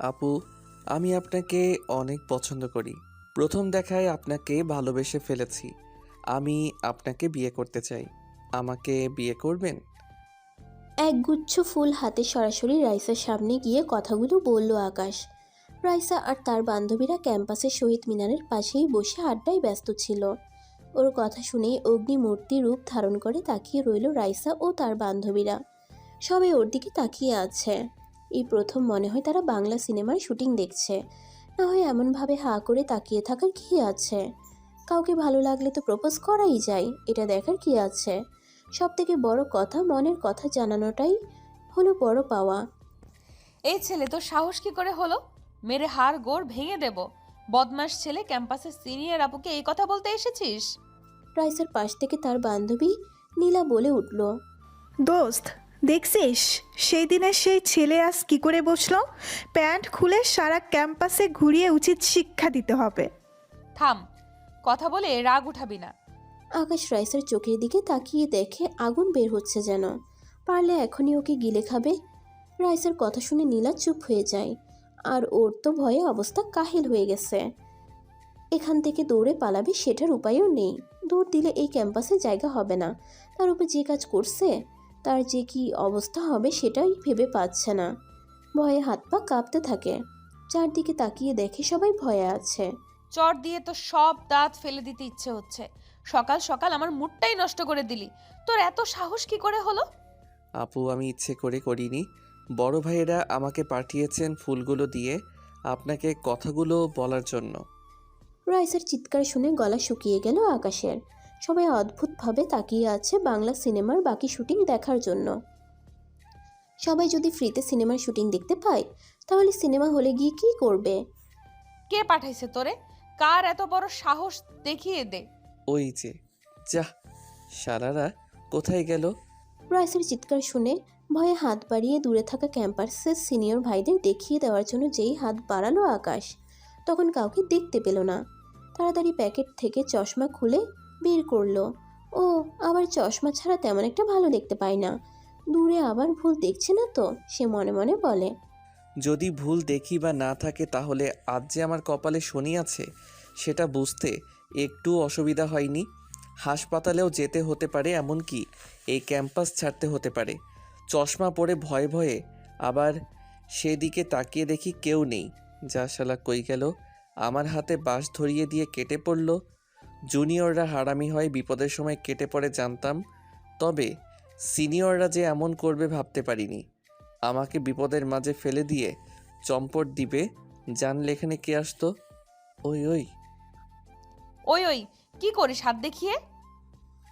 আপু, আমি আপনাকে অনেক পছন্দ করি। প্রথম দেখায় আপনাকে ভালোবেসে ফেলেছি। আমি আপনাকে বিয়ে করতে চাই। আমাকে বিয়ে করবেন? একগুচ্ছ ফুল হাতে সরাসরি রাইসার সামনে গিয়ে কথাগুলো বলল আকাশ। রাইসা আর তার বান্ধবীরা ক্যাম্পাসের শহীদ মিনারের পাশেই বসে আড্ডায় ব্যস্ত ছিল। ওর কথা শুনেই অগ্নিমূর্তি রূপ ধারণ করে তাকিয়ে রইল রাইসা ও তার বান্ধবীরা। সবাই ওর দিকে তাকিয়ে আছে। এই প্রথম মনে হয় তারা বাংলা সিনেমার শুটিং দেখছে। না হয় এমনভাবে হাঁ করে তাকিয়ে থাকার কী আছে? কাউকে ভালো লাগলে তো প্রপোজ করাই যায়, এটা দেখার কী আছে? সবথেকে বড় কথা, মনের কথা জানানোটাই হলো বড় পাওয়া। এই ছেলে তোর সাহস কি করে হলো? মেরে হাড় গোড় ভেঙে দেব। বদমাস ছেলে, ক্যাম্পাসের সিনিয়র আপুকে এই কথা বলতে এসেছিস? রাইসার পাশ থেকে তার বান্ধবী নীলা বলে উঠল, দোস্ত, দেখছিস সেই দিনের সেই ছেলে আজ কি করে বসলো? প্যান্ট খুলে সারা ক্যাম্পাসে ঘুরিয়ে উচিত শিক্ষা দিতে হবে। থাম, কথা বলে রাগ উঠাবি না। আকাশ রাইসার চোখের দিকে তাকিয়ে দেখে আগুন বের হচ্ছে যেন। পারলে এখনই ওকে গিলে খাবে। রাইসার কথা শুনে নীলা চুপ হয়ে যায়। আর ওর তো ভয়ে অবস্থা কাহিল হয়ে গেছে। এখান থেকে দৌড়ে পালাবে সেটার উপায়ও নেই। দৌড় দিলে এই ক্যাম্পাসে জায়গা হবে না। তার উপর যে কাজ করছে, তার যে কি অবস্থা হবে সেটাই ভেবে পাচ্ছে না। ভয়ে হাত পা কাঁপতে থাকে। চারদিকে তাকিয়ে দেখে সবাই ভয়ে আছে। চট দিয়ে তো সব দাঁত ফেলে দিতে ইচ্ছে হচ্ছে। সকাল সকাল আমার মুডটাই নষ্ট করে দিলি। তোর এত সাহস কি করে হলো? আপু, আমি ইচ্ছে করে করিনি। বড় ভাইয়েরা আমাকে পাঠিয়েছেন ফুলগুলো দিয়ে আপনাকে কথাগুলো বলার জন্য। রাইসার চিৎকার শুনে গলা শুকিয়ে গেল আকাশের। সবাই অদ্ভুতভাবে তাকিয়ে আছে বাংলা সিনেমার বাকি শুটিং দেখার জন্য। সবাই যদি ফ্রিতে সিনেমার শুটিং দেখতে পায়, তাহলে সিনেমা হলে গিয়ে কী করবে? কে পাঠাইছে তোরে? কার এত বড় সাহস দেখিয়ে দে। ওই যে, যাহ, সারারা কোথায় গেল? রাইসার চিৎকার শুনে ভয়ে হাত বাড়িয়ে দূরে থাকা ক্যাম্পাসের সিনিয়র ভাইদের দেখিয়ে দেওয়ার জন্য যেই হাত বাড়ালো আকাশ, তখন কাউকে দেখতে পেল না। তাড়াতাড়ি প্যাকেট থেকে চশমা খুলে বের করলো। ও আবার চশমা ছাড়া তেমন একটা ভালো দেখতে পায় না। দূরে আবার ভুল দেখছে না তো, সে মনে মনে বলে। যদি ভুল দেখি বা না থাকে তাহলে আজ যে আমার কপালে শনি আছে সেটা বুঝতে একটু অসুবিধা হয়নি। হাসপাতালেও যেতে হতে পারে, এমনকি এই ক্যাম্পাস ছাড়তে হতে পারে। চশমা পরে ভয়ে ভয়ে আবার সেদিকে তাকিয়ে দেখি কেউ নেই। যা শালা কই গেল? আমার হাতে বাঁশ ধরিয়ে দিয়ে কেটে পড়ল। জুনিয়ররা হারামি হয়, বিপদের সময় কেটে পড়ে জানতাম, তবে সিনিয়ররা যে এমন করবে ভাবতে পারিনি। আমাকে বিপদের মাঝে ফেলে দিয়ে চম্পট দিবে, জানলে এখানে কে আসতো? ওই ওই ওই ওই কি করিস হাত দেখিয়ে?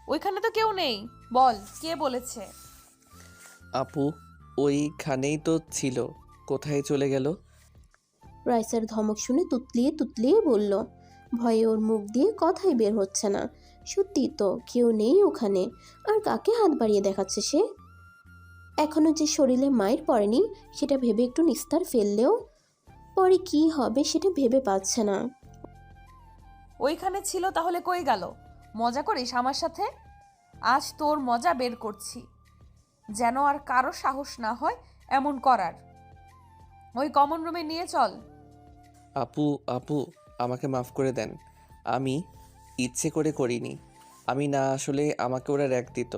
ওইখানে তো কেউ নেই। বল, কে বলেছে? আপু, ওইখানেই তো ছিল, কোথায় চলে গেল? রাইসার ধমক শুনে তুতলিয়ে তুতলিয়ে বলল। ভয়ে ওর মুখ দিয়ে কথাই বের হচ্ছে না। সত্যি তো কেউ নেই ওখানে। আর কাকে হাত বাড়িয়ে দেখাচ্ছে সে? এখনো যে শরীরে মায়ের পড়েনি সেটা ভেবে একটু নিস্তার ফেললেও পরে কি হবে সেটা ভেবে পাচ্ছে না। ওইখানে ছিল তাহলে কই গেল? মজা করিস আমার সাথে? আজ তোর মজা বের করছি, যেন আর কারো সাহস না হয় এমন করার। ওই কমন রুমে নিয়ে চল। আপু, আপু, আমাকে মাফ করে দেন। আমি ইচ্ছে করে করিনি। আমি না আসলে আমাকে ওরা র্যাক দিত।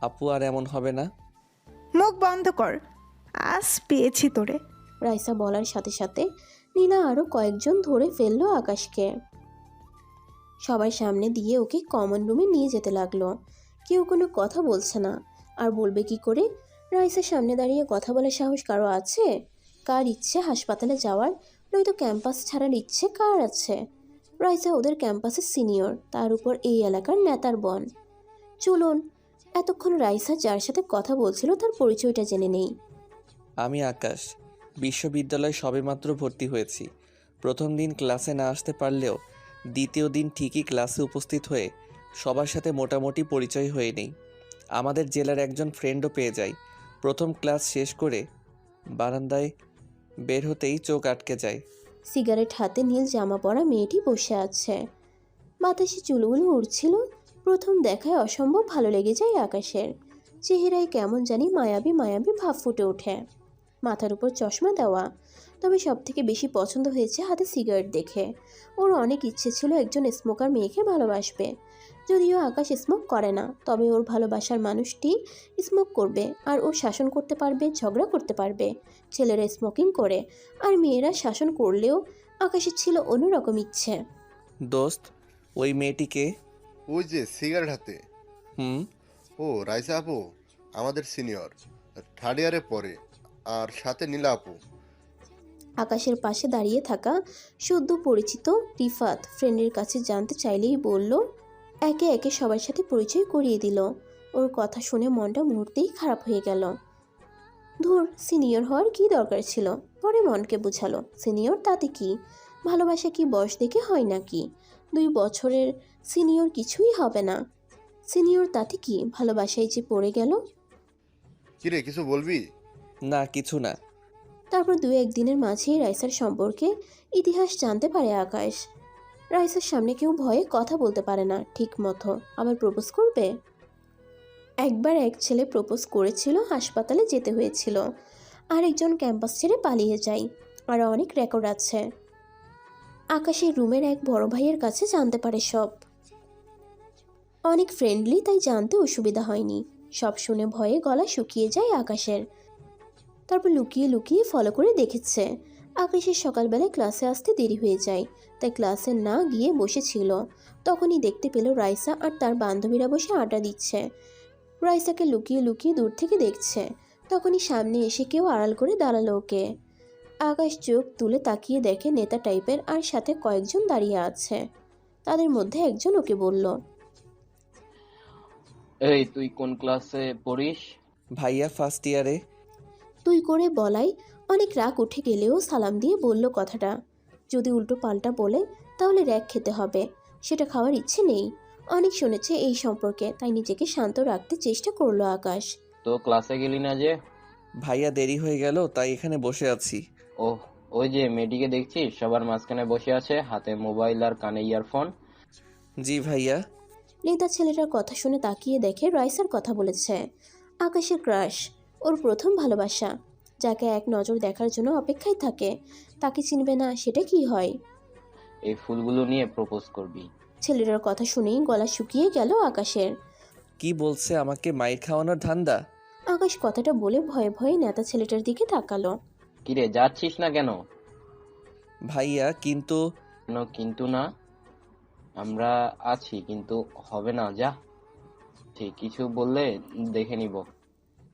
আপু, আর এমন হবে না। মুখ বন্ধ কর, আজ পেয়েছি তোরে। রাইসা বলার সাথে সাথে নীলা আরও কয়েকজন ধরে ফেললো আকাশকে। সবার সামনে দিয়ে ওকে কমন রুমে নিয়ে যেতে লাগলো। কেউ কোনো কথা বলছে না। আর বলবে কি করে? রাইসার সামনে দাঁড়িয়ে কথা বলার সাহস কারো আছে? কার ইচ্ছে হাসপাতালে যাওয়ার, নয়তো ক্যাম্পাস ছাড়ার ইচ্ছে কার আছে? রাইসা ওদের ক্যাম্পাসের সিনিয়র, তার উপর এই এলাকার নেতার বোন। চলুন এতক্ষণ রাইসা যার সাথে কথা বলছিল তার পরিচয়টা জেনে নেই। আমি আকাশ, বিশ্ববিদ্যালয়ে সবেমাত্র ভর্তি হয়েছি। প্রথম দিন ক্লাসে না আসতে পারলেও দ্বিতীয় দিন ঠিকই ক্লাসে উপস্থিত হয়ে সবার সাথে মোটামুটি পরিচয় হয়ে নেই। আমাদের জেলার একজন ফ্রেন্ডও পেয়ে যাই। প্রথম ক্লাস শেষ করে বারান্দায় বের হতেই চোখ আটকে যায়। সিগারেট হাতে নীল জামা পরা মেয়েটি বসে আছে। বাতাসে চুলগুলো উড়ছিল। প্রথম দেখায় অসম্ভব ভালো লেগে যায় আকাশের। চেহারায় কেমন জানি মায়াবী মায়াবী ভাব ফুটে ওঠে। মাথার উপর চশমা দেওয়া। তবে সব থেকে বেশি পছন্দ হয়েছে হাতে সিগারেট দেখে। ওর অনেক ইচ্ছে ছিল একজন স্মোকার মেয়েকে ভালোবাসবে। যদিও আকাশ স্মোক করে না, তবে ওর ভালোবাসার মানুষটি স্মোক করবে আর ও শাসন করতে পারবে, ঝগড়া করতে পারবে। ছেলেরা স্মোকিং করে আর মেয়েরা শাসন করলেও আকাশের ছিল অন্যরকম ইচ্ছে। দোস্ত, ওই মেয়েটিকে। ওই যে সিগারেট হাতে। হুম। ও রাইসা আপু, আমাদের সিনিয়র, থার্ড ইয়ারে পড়ে, আর সাথে নীলা আপু। আকাশের পাশে দাঁড়িয়ে থাকা সদ্য পরিচিত রিফাত ফ্রেন্ডের কাছে জানতে চাইলেই বলল, একে একে সবার সাথে পরিচয় করিয়ে দিল। ওর কথা শুনে মনটা মুহূর্তেই খারাপ হয়ে গেল। ধুর, সিনিয়র হওয়ার কি দরকার ছিল? পরে মনকে বুঝালো, সিনিয়র তাতে কি, ভালোবাসা কি বয়স দেখে হয় নাকি? 2 বছরের সিনিয়র কিছুই হবে না। সিনিয়র তাতে কি, ভালোবাসায় যে পড়ে গেল। কিরে, কিছু বলবি? না, কিছু না। তারপর 2-1 দিনের মাঝেই রাইসার সম্পর্কে ইতিহাস জানতে পারে আকাশ। রাইসার সামনে কেউ ভয়ে কথা বলতে পারে না ঠিক মতো, আবার প্রপোজ করবে। একবার এক ছেলে প্রপোজ করেছিল, হাসপাতালে যেতে হয়েছিল। আরেকজন ক্যাম্পাস ছেড়ে পালিয়ে যায়। আর অনেক রেকর্ড আছে। আকাশের রুমের এক বড় ভাইয়ের কাছে জানতে পারে সব। অনেক ফ্রেন্ডলি, তাই জানতে অসুবিধা হয়নি। সব শুনে ভয়ে গলা শুকিয়ে যায় আকাশের। তারপর লুকিয়ে লুকিয়ে ফলো করে দেখেছে আকাশের সকালবেলায় ক্লাসে আসতে দেরি হয়ে যায়, তাই ক্লাসে না গিয়ে বসেছিল। তখনই দেখতে পেল রাইসা আর তার বান্ধবীরা বসে আড্ডা দিচ্ছে। রাইসাকে লুকিয়ে লুকিয়ে দূর থেকে দেখছে। তখনই সামনে এসে কেউ আড়াল করে দাঁড়ালো ওকে। আকাশ চোখ তুলে তাকিয়ে দেখে নেতা টাইপের আর সাথে কয়েকজন দাঁড়িয়ে আছে। তাদের মধ্যে একজন ওকে বলল, এই তুই কোন ক্লাসে পড়িস? ভাইয়া ফার্স্ট ইয়ারে। তুই করে বলাই অনেক রাগ উঠে গেলেও সালাম দিয়ে বলল কথাটা। যদি উল্টো পাল্টা বলে তাহলে র‍্যাক খেতে হবে, সেটা খাওয়ার ইচ্ছে নেই। অনেক শুনেছে এই সম্পর্কে, তাই নিজেকে শান্ত রাখতে চেষ্টা করলো আকাশ। তো ক্লাসে গেলি না যে? ভাইয়া দেরি হয়ে গেল, তাই এখানে বসে আছি। ওহ, ওই যে মেয়েটিকে দেখছিস সবার মাঝখানে বসে আছে, হাতে মোবাইল আর কানে ইয়ারফোন। জি ভাইয়া। নেতা ছেলেটার কথা শুনে তাকিয়ে দেখে রাইসার কথা বলেছে। আকাশের ক্রাশ, ওর প্রথম ভালোবাসা, যাকে এক নজর দেখার জন্য অপেক্ষায় থাকে। তাকে চিনবে না সেটা কি হয়? এই ফুলগুলো নিয়ে প্রপোজ করবি? ছেলেটার কথা শুনেই গলা শুকিয়ে গেল আকাশের। কি বলছে, আমাকে মাইর খাওয়ানোর ধান্দা? আকাশ কথাটা বলে ভয়ে ভয়ে নেতা ছেলেটার দিকে তাকালো। কিরে, যাচ্ছিস না কেন? ভাইয়া কিন্তু। কেন কিন্তু না? আমরা আছি, কিন্তু হবে না, যা। ঠিক কিছু বললে দেখে নিব।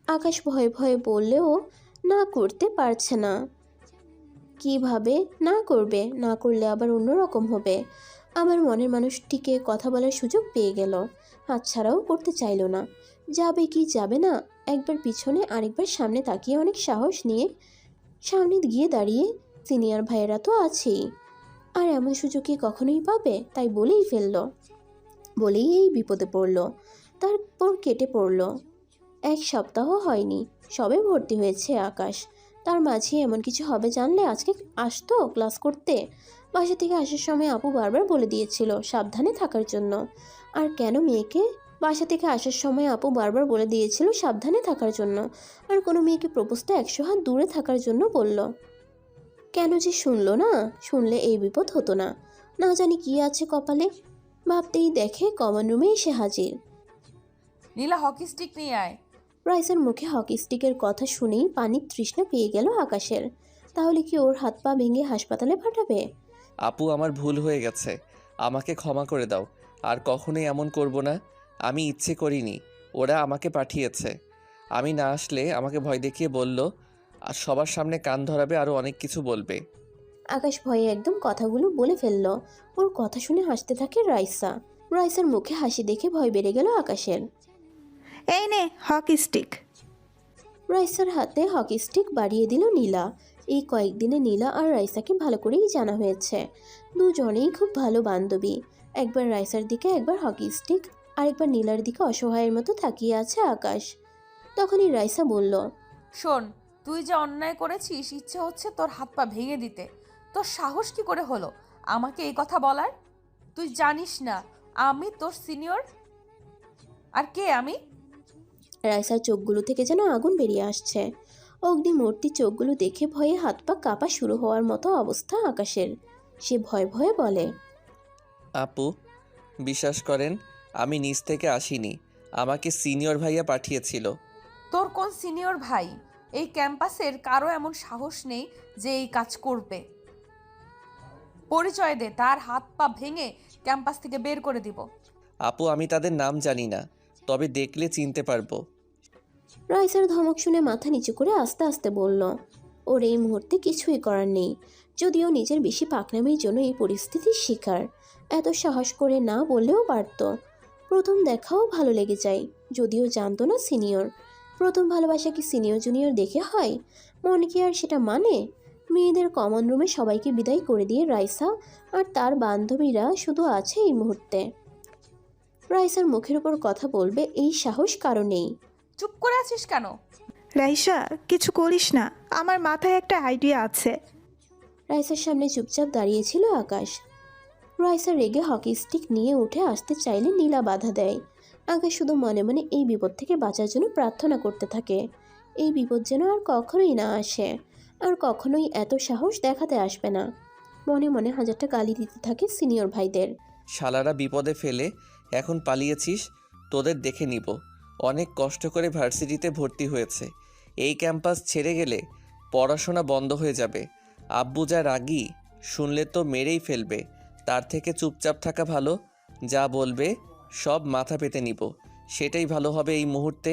আকাশ ভয়ে ভয়ে বললেও না করতে পারছে না। কিভাবে না করবে? না করলে আবার অন্যরকম হবে। আমার মনের মানুষটিকে কথা বলার সুযোগ পেয়ে গেল, হাতছাড়াও করতে চাইলো না। যাবে কি যাবে না, একবার পিছনে আরেকবার সামনে তাকিয়ে অনেক সাহস নিয়ে সামনে গিয়ে দাঁড়িয়ে। সিনিয়র ভাইয়েরা তো আছেই, আর এমন সুযোগ কি কখনোই পাবে? তাই বলেই ফেললো, বলেই এই বিপদে পড়লো। তারপর কেটে পড়লো। 1 সপ্তাহ হয়নি, সবে ভর্তি হয়েছে আকাশ। তার মাঝে এমন কিছু হবে জানলে আজকে আসতো ক্লাস করতে। বাসা থেকে আসার সময় আপু বারবার বলে দিয়েছিল সাবধানে থাকার জন্য। আর কেন মেয়েকে বাসা থেকে আসার সময় আপু বারবার বলে দিয়েছিল সাবধানে থাকার জন্য। আর কোনো মেয়েকে প্রপোজটা 100 হাত দূরে থাকার জন্য বলল। কেন যে শুনলো না? শুনলে এই বিপদ হতো না। না জানি কি আছে কপালে। ভাবতেই দেখে কমন রুমে এসে হাজির। নীলা, হকি স্টিক নিয়ে আয়। রাইসার মুখে হকি স্টিকের কথা শুনেই পানির তৃষ্ণা পেয়ে গেল আকাশের। তাহলে কি ওর হাত পা ভেঙে হাসপাতালে পাঠাবে? আপু, আমার ভুল হয়ে গেছে, আমাকে ক্ষমা করে দাও। আর কখনোই এমন করব না। আমি ইচ্ছে করিনি, ওরা আমাকে পাঠিয়েছে। আমি না আসলে আমাকে ভয় দেখিয়ে বলল আর সবার সামনে কান ধরাবে, আরও অনেক কিছু বলবে। আকাশ ভয়ে একদম কথাগুলো বলে ফেলল। ওর কথা শুনে হাসতে থাকে রাইসা। রাইসার মুখে হাসি দেখে ভয় বেড়ে গেল আকাশের। এই নে হকি স্টিক। রাইসার হাতে হকি স্টিক বাড়িয়ে দিল নীলা। এই কয়েকদিনে নীলা আর রাইসাকে ভালো করেই জানা হয়েছে। দুজনেই খুব ভালো বান্ধবী। একবার রাইসার দিকে একবার হকি স্টিক, আরেকবার নীলার দিকে অসহায়ের মতো তাকিয়ে আছে আকাশ। তখনই রাইসা বলল, শোন, তুই যে অন্যায় করেছিস, ইচ্ছে হচ্ছে তোর হাত পা ভেঙে দিতে। তোর সাহস কি করে হলো আমাকে এই কথা বলার? তুই জানিস না আমি তোর সিনিয়র? আর কে আমি? রাইসার চোখগুলো থেকে যেন আগুন বেরিয়ে আসছে। অগ্নিমূর্তি চোখগুলো দেখে ভয়ে হাত পা কাঁপা শুরু হওয়ার মতো অবস্থা আকাশের। সে ভয়ে ভয়ে বলে, আপু, বিশ্বাস করেন আমি নিজ থেকে আসিনি, আমাকে সিনিয়র ভাইয়া পাঠিয়েছিল। তোর কোন সিনিয়র ভাই? এই ক্যাম্পাসের কারো এমন সাহস নেই যে এই কাজ করবে। পরিচয় দে, তার হাত পা ভেঙে ক্যাম্পাস থেকে বের করে দিব। আপু, আমি তাদের নাম জানি না, তবে দেখলে চিনতে পারবো। রাইসার ধমক শুনে মাথা নিচু করে আস্তে আস্তে বলল, ওর এই মুহূর্তে কিছুই করার নেই। যদিও নিজের বেশি পাকনামির জন্য এই পরিস্থিতির শিকার, এত সাহস করে না বললেও পারত। প্রথম দেখাও ভালো লেগে যায়, যদিও জানতো না সিনিয়র। প্রথম ভালোবাসা কি সিনিয়র জুনিয়র দেখে হয়? মন কি আর সেটা মানে? মেয়েদের কমন রুমে সবাইকে বিদায় করে দিয়ে রাইসা আর তার বান্ধবীরা শুধু আছে এই মুহূর্তে। রাইসার মুখের উপর কথা বলবে এই সাহস কারো নেই। চুপ করে আছিস কেন? রাইসা, কিছু করিস না, আমার মাথায় একটা আইডিয়া আছে। রাইসার সামনে চুপচাপ দাঁড়িয়েছিল আকাশ। রাইসা রেগে হকি স্টিক নিয়ে উঠে আসতে চাইলে নীলা বাধা দেয়। আকাশ শুধু মনে মনে এই বিপদ থেকে বাঁচার জন্য প্রার্থনা করতে থাকে। এই বিপদ যেন আর কখনোই না আসে, আর কখনোই এত সাহস দেখাতে আসবে না। মনে মনে হাজারটা গালি দিতে থাকে সিনিয়র ভাইদের। শালারা বিপদে ফেলে এখন পালিয়েছিস, তোদের দেখে নিব। অনেক কষ্ট করে ভার্সিটিতে ভর্তি হয়েছে, এই ক্যাম্পাস ছেড়ে গেলে পড়াশোনা বন্ধ হয়ে যাবে। আব্বু যা রাগী, শুনলে তো মেরেই ফেলবে। তার থেকে চুপচাপ থাকা ভালো, যা বলবে সব মাথা পেতে নিব, সেটাই ভালো হবে এই মুহূর্তে।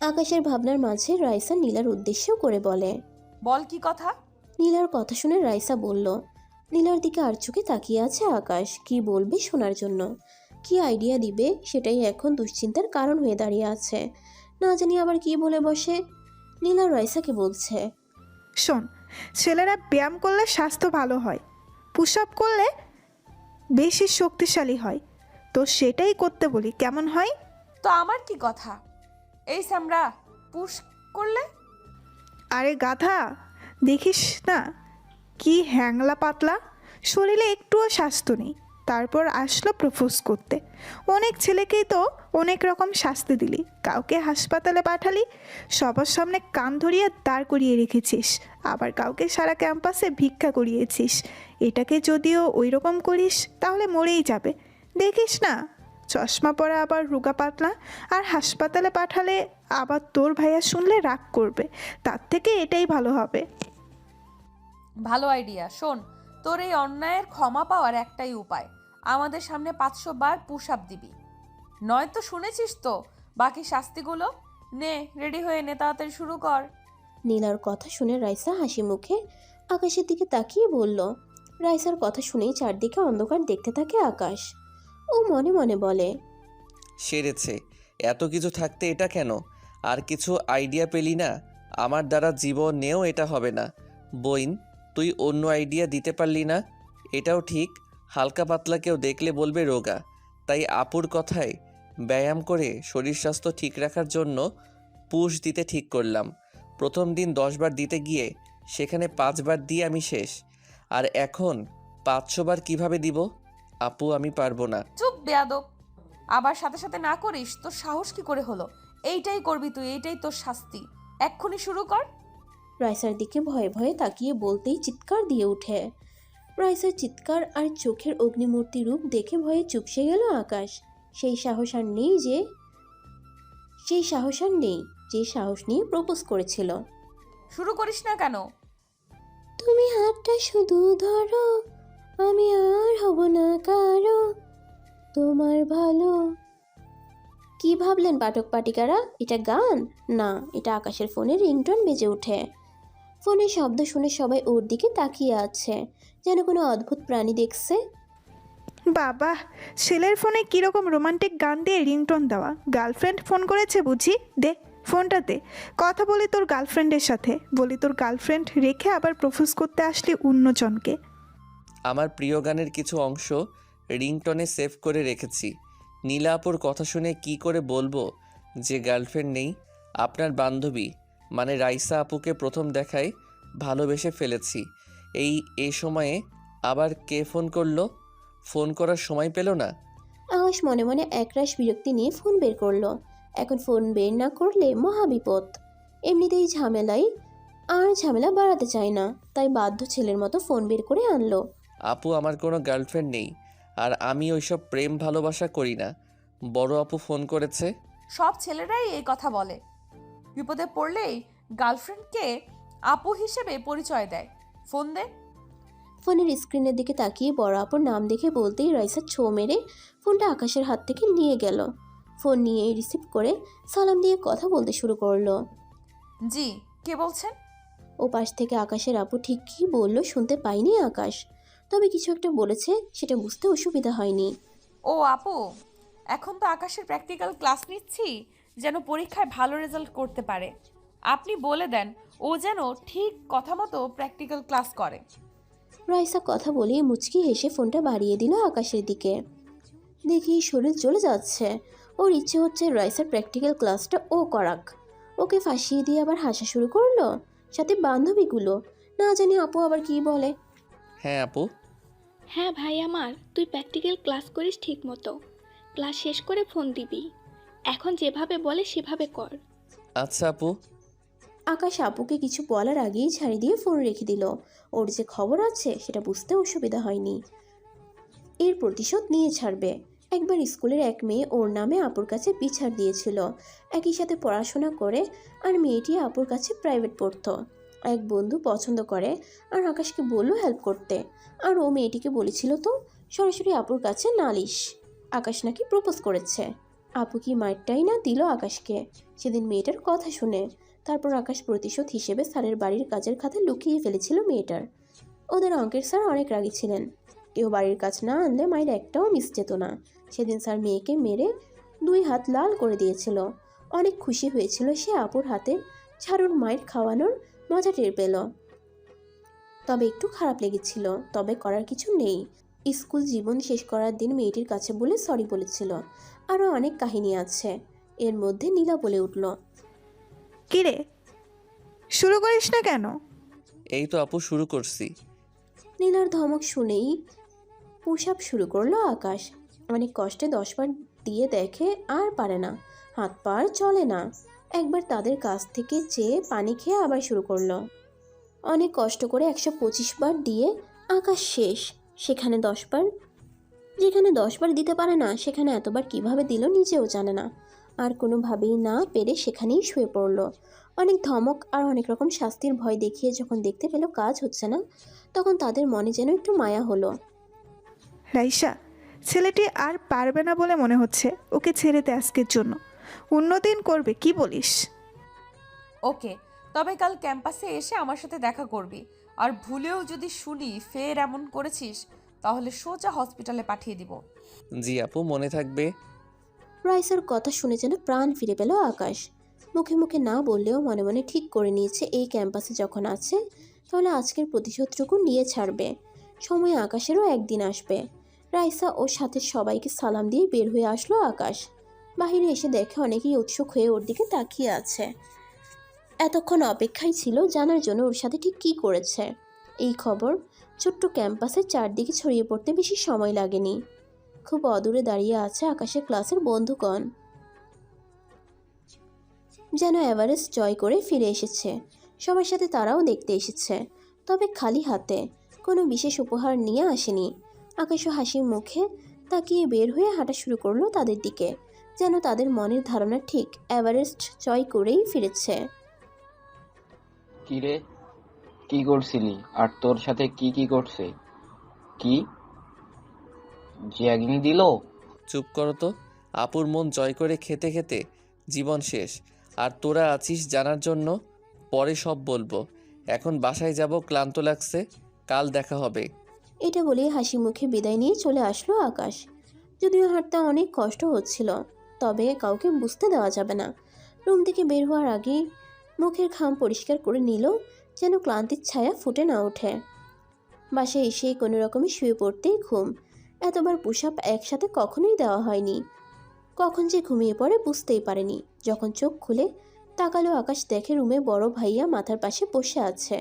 আকাশের ভাবনার মাঝে রাইসা নীলার উদ্দেশ্যও করে বলে। বল কি কথা? নীলার কথা শুনে রাইসা বলল। নীলার দিকে আর চোখে তাকিয়ে আছে আকাশ, কি বলবে শোনার জন্য। কি আইডিয়া দিবে সেটাই এখন দুশ্চিন্তার কারণ হয়ে দাঁড়িয়ে আছে। না জানি আবার কি বলে বসে। নীলা রাইসাকে বলছে, শোন, ছেলেরা ব্যায়াম করলে স্বাস্থ্য ভালো হয়, পুশ আপ করলে বেশি শক্তিশালী হয়, তো সেটাই করতে বলি, কেমন হয়? তো আমার কি কথা? এই স্যামরা পুশ করলে? আরে গাধা, দেখিস না কি হ্যাংলা পাতলা, শরীরে একটুও স্বাস্থ্য নেই, তারপর আসলো প্রপোজ করতে। অনেক ছেলেকেই তো অনেক রকম শাস্তি দিলি, কাউকে হাসপাতালে পাঠালি, সবার সামনে কান ধরিয়ে দাঁড় করিয়ে রেখেছিস, আবার কাউকে সারা ক্যাম্পাসে ভিক্ষা করিয়েছিস। এটাকে যদিও ওই রকম করিস তাহলে মরেই যাবে। দেখিস না, চশমা পরা আবার রোগা পাতলা, আর হাসপাতালে পাঠালে আবার তোর ভাইয়া শুনলে রাগ করবে। তার থেকে এটাই ভালো হবে। ভালো আইডিয়া। শোন, তোর এই অন্যায়ের ক্ষমা পাওয়ার একটাই উপায়, আমাদের সামনে 500 বার পুশ আপ দিবি। নয়তো শুনেছিস তো বাকি শাস্তিগুলো। নে, রেডি হয়ে নে, তাড়াতাড়ি শুরু কর। নীলার কথা শুনে রাইসা হাসি মুখে আকাশের দিকে তাকিয়ে বলল। রাইসার কথা শুনেই চারদিকে অন্ধকার দেখতে থাকে আকাশ। ও মনে মনে বলে, সেরেছে, এত কিছু থাকতে এটা কেন? আর কিছু আইডিয়া পেলি না? আমার দ্বারা জীবনেও এটা হবে না। বইন, তুই অন্য আইডিয়া দিতে পারলি না? এটাও ঠিক, হালকা পাতলা কেউ দেখলে বলবে রোগা। তাই আপুর কথায় ব্যায়াম করে শরীর স্বাস্থ্য ঠিক রাখার জন্য পুশ দিতে ঠিক করলাম। প্রথম দিন 10 বার দিতে গিয়ে সেখানে 5 বার দিয়ে আমি শেষ। আর এখন 500 বার কিভাবে দিব? আপু, আমি পারবো না। চুপ বেয়াদব, আবার সাথে সাথে না করিস, তোর সাহস কি করে হলো? এইটাই করবি তুই, এইটাই তোর শাস্তি। এক্ষুনি শুরু কর। রাইসার দিকে ভয়ে ভয়ে তাকিয়ে বলতেই চিৎকার দিয়ে ওঠে। রাইসার চিৎকার আর চোখের অগ্নিমূর্তি রূপ দেখে ভয়ে চুপসে গেল আকাশ। সেই সাহস আর নেই যে সাহস নিয়ে প্রপোজ করেছিল। শুরু করিস না কেন? তুমি হাতটা শুধু ধরো, আমি আর হব না কারো, তোমার ভালো। কি ভাবলেন পাঠক পাঠিকারা, এটা গান না, এটা আকাশের ফোনে রিংটোন বেজে ওঠে। ফোনের শব্দ শুনে সবাই ওর দিকে তাকিয়ে আছে, যেন কোনো অদ্ভুত প্রাণী দেখছে। বাবা, ছেলের ফোনে কীরকম রোমান্টিক গান দিয়ে রিংটোন দেওয়া। গার্লফ্রেন্ড ফোন করেছে বুঝি? দে ফোনটা দে, কথা বলি তোর গার্লফ্রেন্ডের সাথে। বলি তোর গার্লফ্রেন্ড রেখে আবার প্রপোজ করতে আসলি অন্যজনকে। আমার প্রিয় গানের কিছু অংশ রিংটনে সেভ করে রেখেছি। নীলা আপুর কথা শুনে কি করে বলবো যে গার্লফ্রেন্ড নেই? আপনার বান্ধবী মানে রাইসা আপুকে প্রথম দেখায় ভালোবেসে ফেলেছি। এই সময়ে আবার কে ফোন করলো? ফোন করার সময় পেল না। আকাশ মনে মনে একরাশ বিরক্তি নিয়ে ফোন বের করলো। এখন ফোন বের না করলে মহাবিপদ। এমনিতেই ঝামেলা বাড়াতে চায় না, তাই বাধ্য ছেলের মতো ফোন বের করে আনলো। আপু, আমার কোনো গার্লফ্রেন্ড নেই, আর আমি ওইসব প্রেম ভালোবাসা করি না। বড় আপু ফোন করেছে। সব ছেলেরাই এই কথা বলে, বিপদে পড়লেই গার্লফ্রেন্ডকে আপু হিসেবে পরিচয় দেয়। ফোন দে। ফোনের স্ক্রিনের দিকে তাকিয়ে বড় আপুর নাম দেখে বলতেই রাইসা ছো মেরে ফোনটা আকাশের হাত থেকে নিয়ে গেল। ফোন নিয়ে রিসিভ করে সালাম দিয়ে কথা বলতে শুরু করলো। জি, কে বলছেন? ও পাশ থেকে আকাশের আপু ঠিক কী বলল শুনতে পাইনি আকাশ, তবে কিছু একটা বলেছে, সেটা বুঝতে অসুবিধা হয়নি। ও আপু, এখন তো আকাশের প্র্যাকটিক্যাল ক্লাস নিচ্ছি, যেন পরীক্ষায় ভালো রেজাল্ট করতে পারে। আপনি বলে দেন ও যেন ঠিক কথা মতো প্র্যাকটিক্যাল ক্লাস করে। রাইসা কথা বলে মুচকি হেসে ফোনটা বাড়িয়ে দিল আকাশের দিকে। দেখি শরীর চলে যাচ্ছে। ওর ইচ্ছে হচ্ছে রাইসার প্র্যাকটিক্যাল ক্লাসটা ও করাক। ওকে ফাঁসিয়ে দিয়ে আবার হাসা শুরু করলো, সাথে বান্ধবীগুলো। না জানি আপু আবার কি বলে। হ্যাঁ আপু। হ্যাঁ ভাই আমার, তুই প্র্যাকটিক্যাল ক্লাস করিস ঠিক মতো। ক্লাস শেষ করে ফোন দিবি। এখন যেভাবে বলে সেভাবে কর। আচ্ছা আপু। আকাশ আপুকে কিছু বলার আগেই ঝাড়ি দিয়ে ফোন রেখে দিল। ওর যে খবর আছে সেটা বুঝতে অসুবিধা হয়নি। এর প্রতিশোধ নিয়ে ছাড়বে। একবার স্কুলের এক মেয়ে ওর নামে আপুর কাছে বিচার দিয়েছিল। একই সাথে পড়াশোনা করে, আর মেয়েটি আপুর কাছে প্রাইভেট পড়তো। এক বন্ধু পছন্দ করে আর আকাশকে বলল হেল্প করতে, আর ও মেয়েটিকে বলেছিল তো সরাসরি আপুর কাছে নালিশ। আকাশ নাকি প্রপোজ করেছে। আপু কি মারটাই না দিল আকাশকে সেদিন মেয়েটার কথা শুনে। তারপর আকাশ প্রতিশোধ হিসেবে স্যারের বাড়ির কাজের খাতা লুকিয়ে ফেলেছিল মেয়েটার। ওদের অঙ্কের স্যার অনেক রাগী ছিলেন। কেউ বাড়ির কাজ না আনলে মায়ের একটাও মিস যেত না। সেদিন স্যার মেয়েকে মেরে 2 হাত লাল করে দিয়েছিল। অনেক খুশি হয়েছিল সে আপুর হাতে ঝাড়ুর মায়ের খাওয়ানোর মজা টের পেল। তবে একটু খারাপ লেগেছিল, তবে করার কিছু নেই। স্কুল জীবন শেষ করার দিন মেয়েটির কাছে বলে সরি বলেছিল। আরও অনেক কাহিনী আছে। এর মধ্যে নীলা বলে উঠল, কিরে, শুরু করিস না কেন? এই তো আপু শুরু করছি। নীলার ধমক শুনেই পুশ আপ শুরু করলো আকাশ। অনেক কষ্টে 10 বার দিয়ে দেখে আর পারে না, হাত পা আর চলে না। একবার তাদের কাছ থেকে চেয়ে পানি খেয়ে আবার শুরু করলো। অনেক কষ্ট করে 125 বার দিয়ে আকাশ শেষ। যেখানে 10 বার দিতে পারে না, সেখানে এতবার কিভাবে দিল নিজেও জানে না। আর কোনোভাবেই না পেরে সেখানেই শুয়ে পড়ল। অনেক ধমক আর অনেক রকম শাস্তির ভয় দেখিয়ে যখন দেখতে পেল কাজ হচ্ছে না, তখন তাদের মনে যেন একটু মায়া হলো। রাইসা, ছেলেটি আর পারবে না বলে মনে হচ্ছে। ওকে ছেড়ে দে আজকের জন্য, অন্যদিন করবে, কি বলিস? ওকে, তবে কাল ক্যাম্পাসে এসে আমার সাথে দেখা করবি। আর ভুলেও যদি শুনি ফের এমন করেছিস, তাহলে সোজা হসপিটালে পাঠিয়ে দিব। জি আপু, মনে থাকবে। রাইসার কথা শুনে যেন প্রাণ ফিরে পেল আকাশ। মুখে মুখে না বললেও মনে মনে ঠিক করে নিয়েছে এই ক্যাম্পাসে যখন আছে, তাহলে আজকের প্রতিশোধটুকু নিয়ে ছাড়বে। সময় আকাশেরও একদিন আসবে। রাইসা ওর সাথে সবাইকে সালাম দিয়ে বের হয়ে আসলো আকাশ। বাহিরে এসে দেখে অনেকেই উৎসুক হয়ে ওর দিকে তাকিয়ে আছে। এতক্ষণ অপেক্ষায় ছিল জানার জন্য ওর সাথে ঠিক কী করেছে। এই খবর ছোট্ট ক্যাম্পাসের চারদিকে ছড়িয়ে পড়তে বেশি সময় লাগেনি। খুব অদূরে দাঁড়িয়ে আছে আকাশের ক্লাসের বন্ধুগণ, যেন এভারেস্ট জয় করে ফিরে এসেছে। সবার সাথে তারাও দেখতে এসেছে, তবে খালি হাতে, কোনো বিশেষ উপহার নিয়ে আসেনি। আকাশও হাসি মুখে তাকিয়ে বের হয়ে হাঁটা শুরু করলো তাদের দিকে, যেন তাদের মনের ধারণা ঠিক এভারেস্ট জয় করেই ফিরেছে। কি রে, কি করছিলি? আর তোর সাথে কি কি করছে? কি জ্যাগিং দিল? চুপ করো তো। আপুর মন জয় করে খেতে খেতে জীবন শেষ, আর তোরা আছিস জানার জন্য। পরে সব বলবো। এখন বাসায় যাব, ক্লান্ত লাগছে। কাল দেখা হবে। এটা বলে হাসি মুখে বিদায় নিয়ে চলে আসলো আকাশ। যদিও হাঁটতে অনেক কষ্ট হচ্ছিল, তবে কাউকে বুঝতে দেওয়া যাবে না। রুম থেকে বের হওয়ার আগেই মুখের ঘাম পরিষ্কার করে নিল, যেন ক্লান্তির ছায়া ফুটে না ওঠে। বাসায় এসেই কোনো রকমে শুয়ে পড়তেই ঘুম। এতবার পুশ আপ একসাথে কখনোই দেওয়া হয়নি। কখন যে ঘুমিয়ে পড়ে বুঝতেই পারেনি। যখন চোখ খুলে তাকালো আকাশ দেখে রুমে বড় ভাইয়া মাথার পাশে বসে আছে,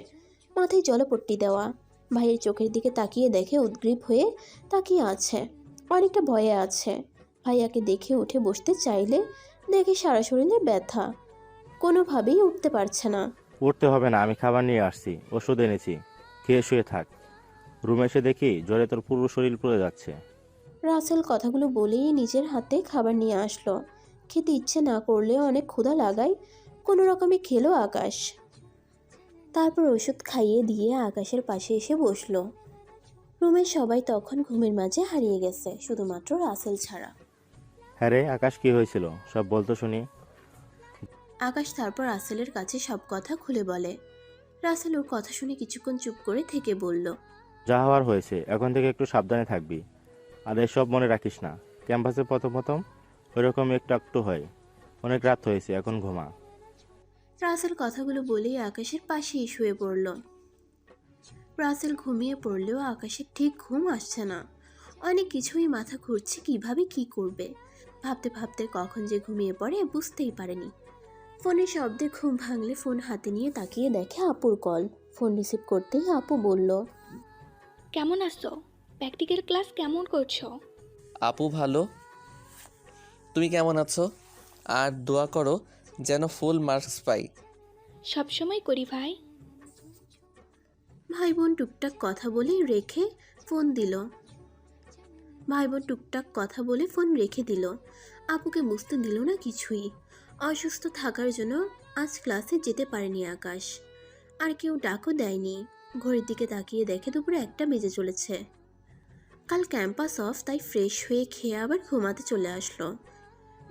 মাথায় জলপট্টি দেওয়া। ভাইয়ের চোখের দিকে তাকিয়ে দেখে উদ্গ্রীব হয়ে তাকিয়ে আছে, অনেকটা ভয়ে আছে। ভাইয়াকে দেখে উঠে বসতে চাইলে দেখে সারা শরীরে ব্যথা, কোনোভাবেই উঠতে পারছে না। উঠতে হবে না, আমি খাবার নিয়ে আসছি, ওষুধ এনেছি, খেয়ে শুয়ে থাক। রুমে এসে দেখি জ্বরে তোর পুরো শরীর পুড়ে যাচ্ছে। রাসেল কথাগুলো বলেই নিজের হাতে খাবার নিয়ে আসলো। খেতে ইচ্ছে না করলেও অনেক ক্ষুধা লাগায় কোনো রকমে খেলো আকাশ। তারপর ওষুধ খাইয়ে দিয়ে আকাশের পাশে এসে বসলো। রুমের সবাই তখন ঘুমের মাঝে হারিয়ে গেছে, শুধুমাত্র রাসেল ছাড়া। হ্যাঁ রে আকাশ, কি হয়েছিল সব বলতো শুনি। আকাশ তারপর রাসেলের কাছে সব কথা খুলে বলে। রাসেল ওর কথা শুনে কিছুক্ষণ চুপ করে থেকে বলল, যা হওয়ার হয়েছে, এখন থেকে একটু সাবধানে থাকবি। আর এসব মনে রাখিস না, ক্যাম্পাসে প্রথম প্রথম ওইরকম একটু একটু হয়। অনেক রাত হয়েছে, এখন ঘুমা। রাসেল কথাগুলো বলেই আকাশের পাশেই শুয়ে পড়ল। রাসেল ঘুমিয়ে পড়লেও আকাশের ঠিক ঘুম আসছে না। অনেক কিছুই মাথা ঘুরছে, কিভাবে কি করবে। ভাবতে ভাবতে কখন যে ঘুমিয়ে পড়ে বুঝতেই পারেনি। ফোনের শব্দে ঘুম ভাঙলে ফোন হাতে নিয়ে তাকিয়ে দেখে আপুর কল। ফোন রিসিভ করতেই আপু বলল, কেমন আছো? প্র্যাকটিক্যাল ক্লাস কেমন করছো? আপু ভালো, তুমি কেমন আছো? আর দোয়া করো যেন ফুল মার্কস পাই। সবসময় করি ভাই। ভাই বোন টুকটাক কথা বলে রেখে ফোন দিল। ফোন রেখে দিল। আপুকে বুঝতে দিল না কিছুই। অসুস্থ থাকার জন্য আজ ক্লাসে যেতে পারেনি আকাশ। আর কেউ ডাকও দেয়নি। ঘড়ির দিকে তাকিয়ে দেখে দুপুরে 1টা বেজে চলেছে। কাল ক্যাম্পাস অফ, তাই ফ্রেশ হয়ে খেয়ে আবার ঘুমাতে চলে আসলো।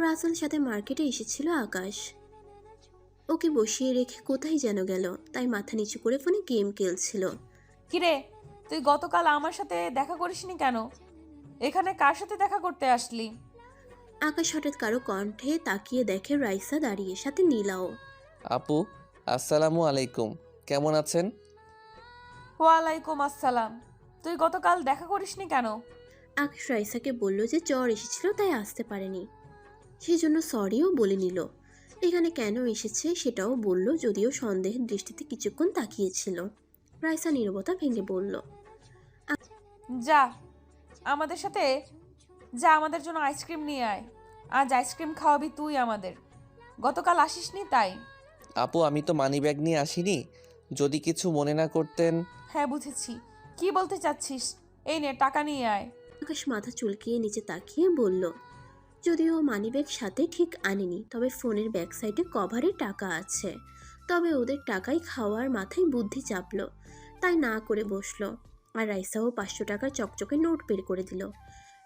রাসেল সাথে মার্কেটে এসেছিল আকাশ। ওকে বসিয়ে রেখে কোথায় যেন গেল, তাই মাথা নিচু করে ফোনে গেম খেলছিল। কিরে, তুই গতকাল আমার সাথে দেখা করিসনি কেন? এখানে কার সাথে দেখা করতে আসলি? আকাশ হঠাৎ কারো কণ্ঠে তাকিয়ে দেখে রাইসা দাঁড়িয়ে, সাথে নীলাও। আপু আসসালামু আলাইকুম, কেমন আছেন? ওয়ালাইকুম আসসালাম। তুই গতকাল দেখা করিসনি কেন? আকাশ রাইসাকে বলল যে জ্বর এসেছিল তাই আসতে পারেনি, সেই জন্য সরিও বলে নিল। এখানে কেন এসেছে সেটাও বলল, যদিও সন্দেহের দৃষ্টিতে কিছুক্ষণ তাকিয়েছিল। রাইসা নীরবতা ভেঙে বলল, যা আমাদের সাথে, যা আমাদের জন্য আইসক্রিম নিয়ে আয়। আজ আইসক্রিম খাওয়াবি তুই আমাদের। গতকাল আসিসনি তাই। আপু আমি তো মানিব্যাগ নিয়ে আসিনি, যদি কিছু মনে না করতেন। হ্যাঁ বুঝেছি, কি বলতে চাচ্ছিস? এই নে টাকা নিয়ে আয়। আকাশ মাথা চুলকিয়ে নিচে তাকিয়ে বলল, যদিও মানিব্যাগ সাথে ঠিক আনেনি, তবে ফোনের ব্যাক সাইডে কভারে টাকা আছে। তবে ওদের টাকাই খাওয়ার মাথায় বুদ্ধি চাপলো, তাই না করে বসলো। আর রাইসাও 500 টাকার চকচকে নোট বের করে দিল।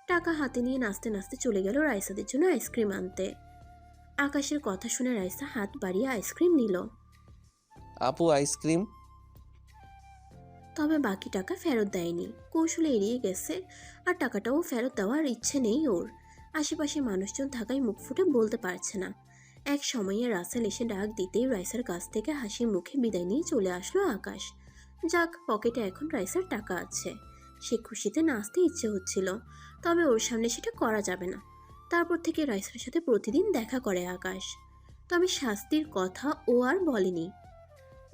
টাকা হাতে নিয়ে নাচতে নাচতে চলে গেল রাইসাদের জন্য আইসক্রিম আনতে। আকাশের কথা শুনে রাইসা হাত বাড়িয়ে আইসক্রিম নিল, আপু আইসক্রিম। তবে বাকি টাকা ফেরত দেয়নি, কৌশলে এড়িয়ে গেছে। আর টাকাটাও ফেরত দেওয়ার ইচ্ছে নেই ওর। আশেপাশে মানুষজন থাকায় মুখ ফুটে বলতে পারছে না। এক সময়ে রাসেল এসে ডাক দিতেই রাইসার কাছ থেকে হাসি মুখে বিদায় নিয়ে চলে আসলো আকাশ। যাক, পকেটে এখন রাইসার টাকা আছে। সে খুশিতে নাচতে ইচ্ছে হচ্ছিল, তবে ওর সামনে সেটা করা যাবে না। তারপর থেকে রাইসার সাথে প্রতিদিন দেখা করে আকাশ, তবে শাস্তির কথা ও আর বলেনি।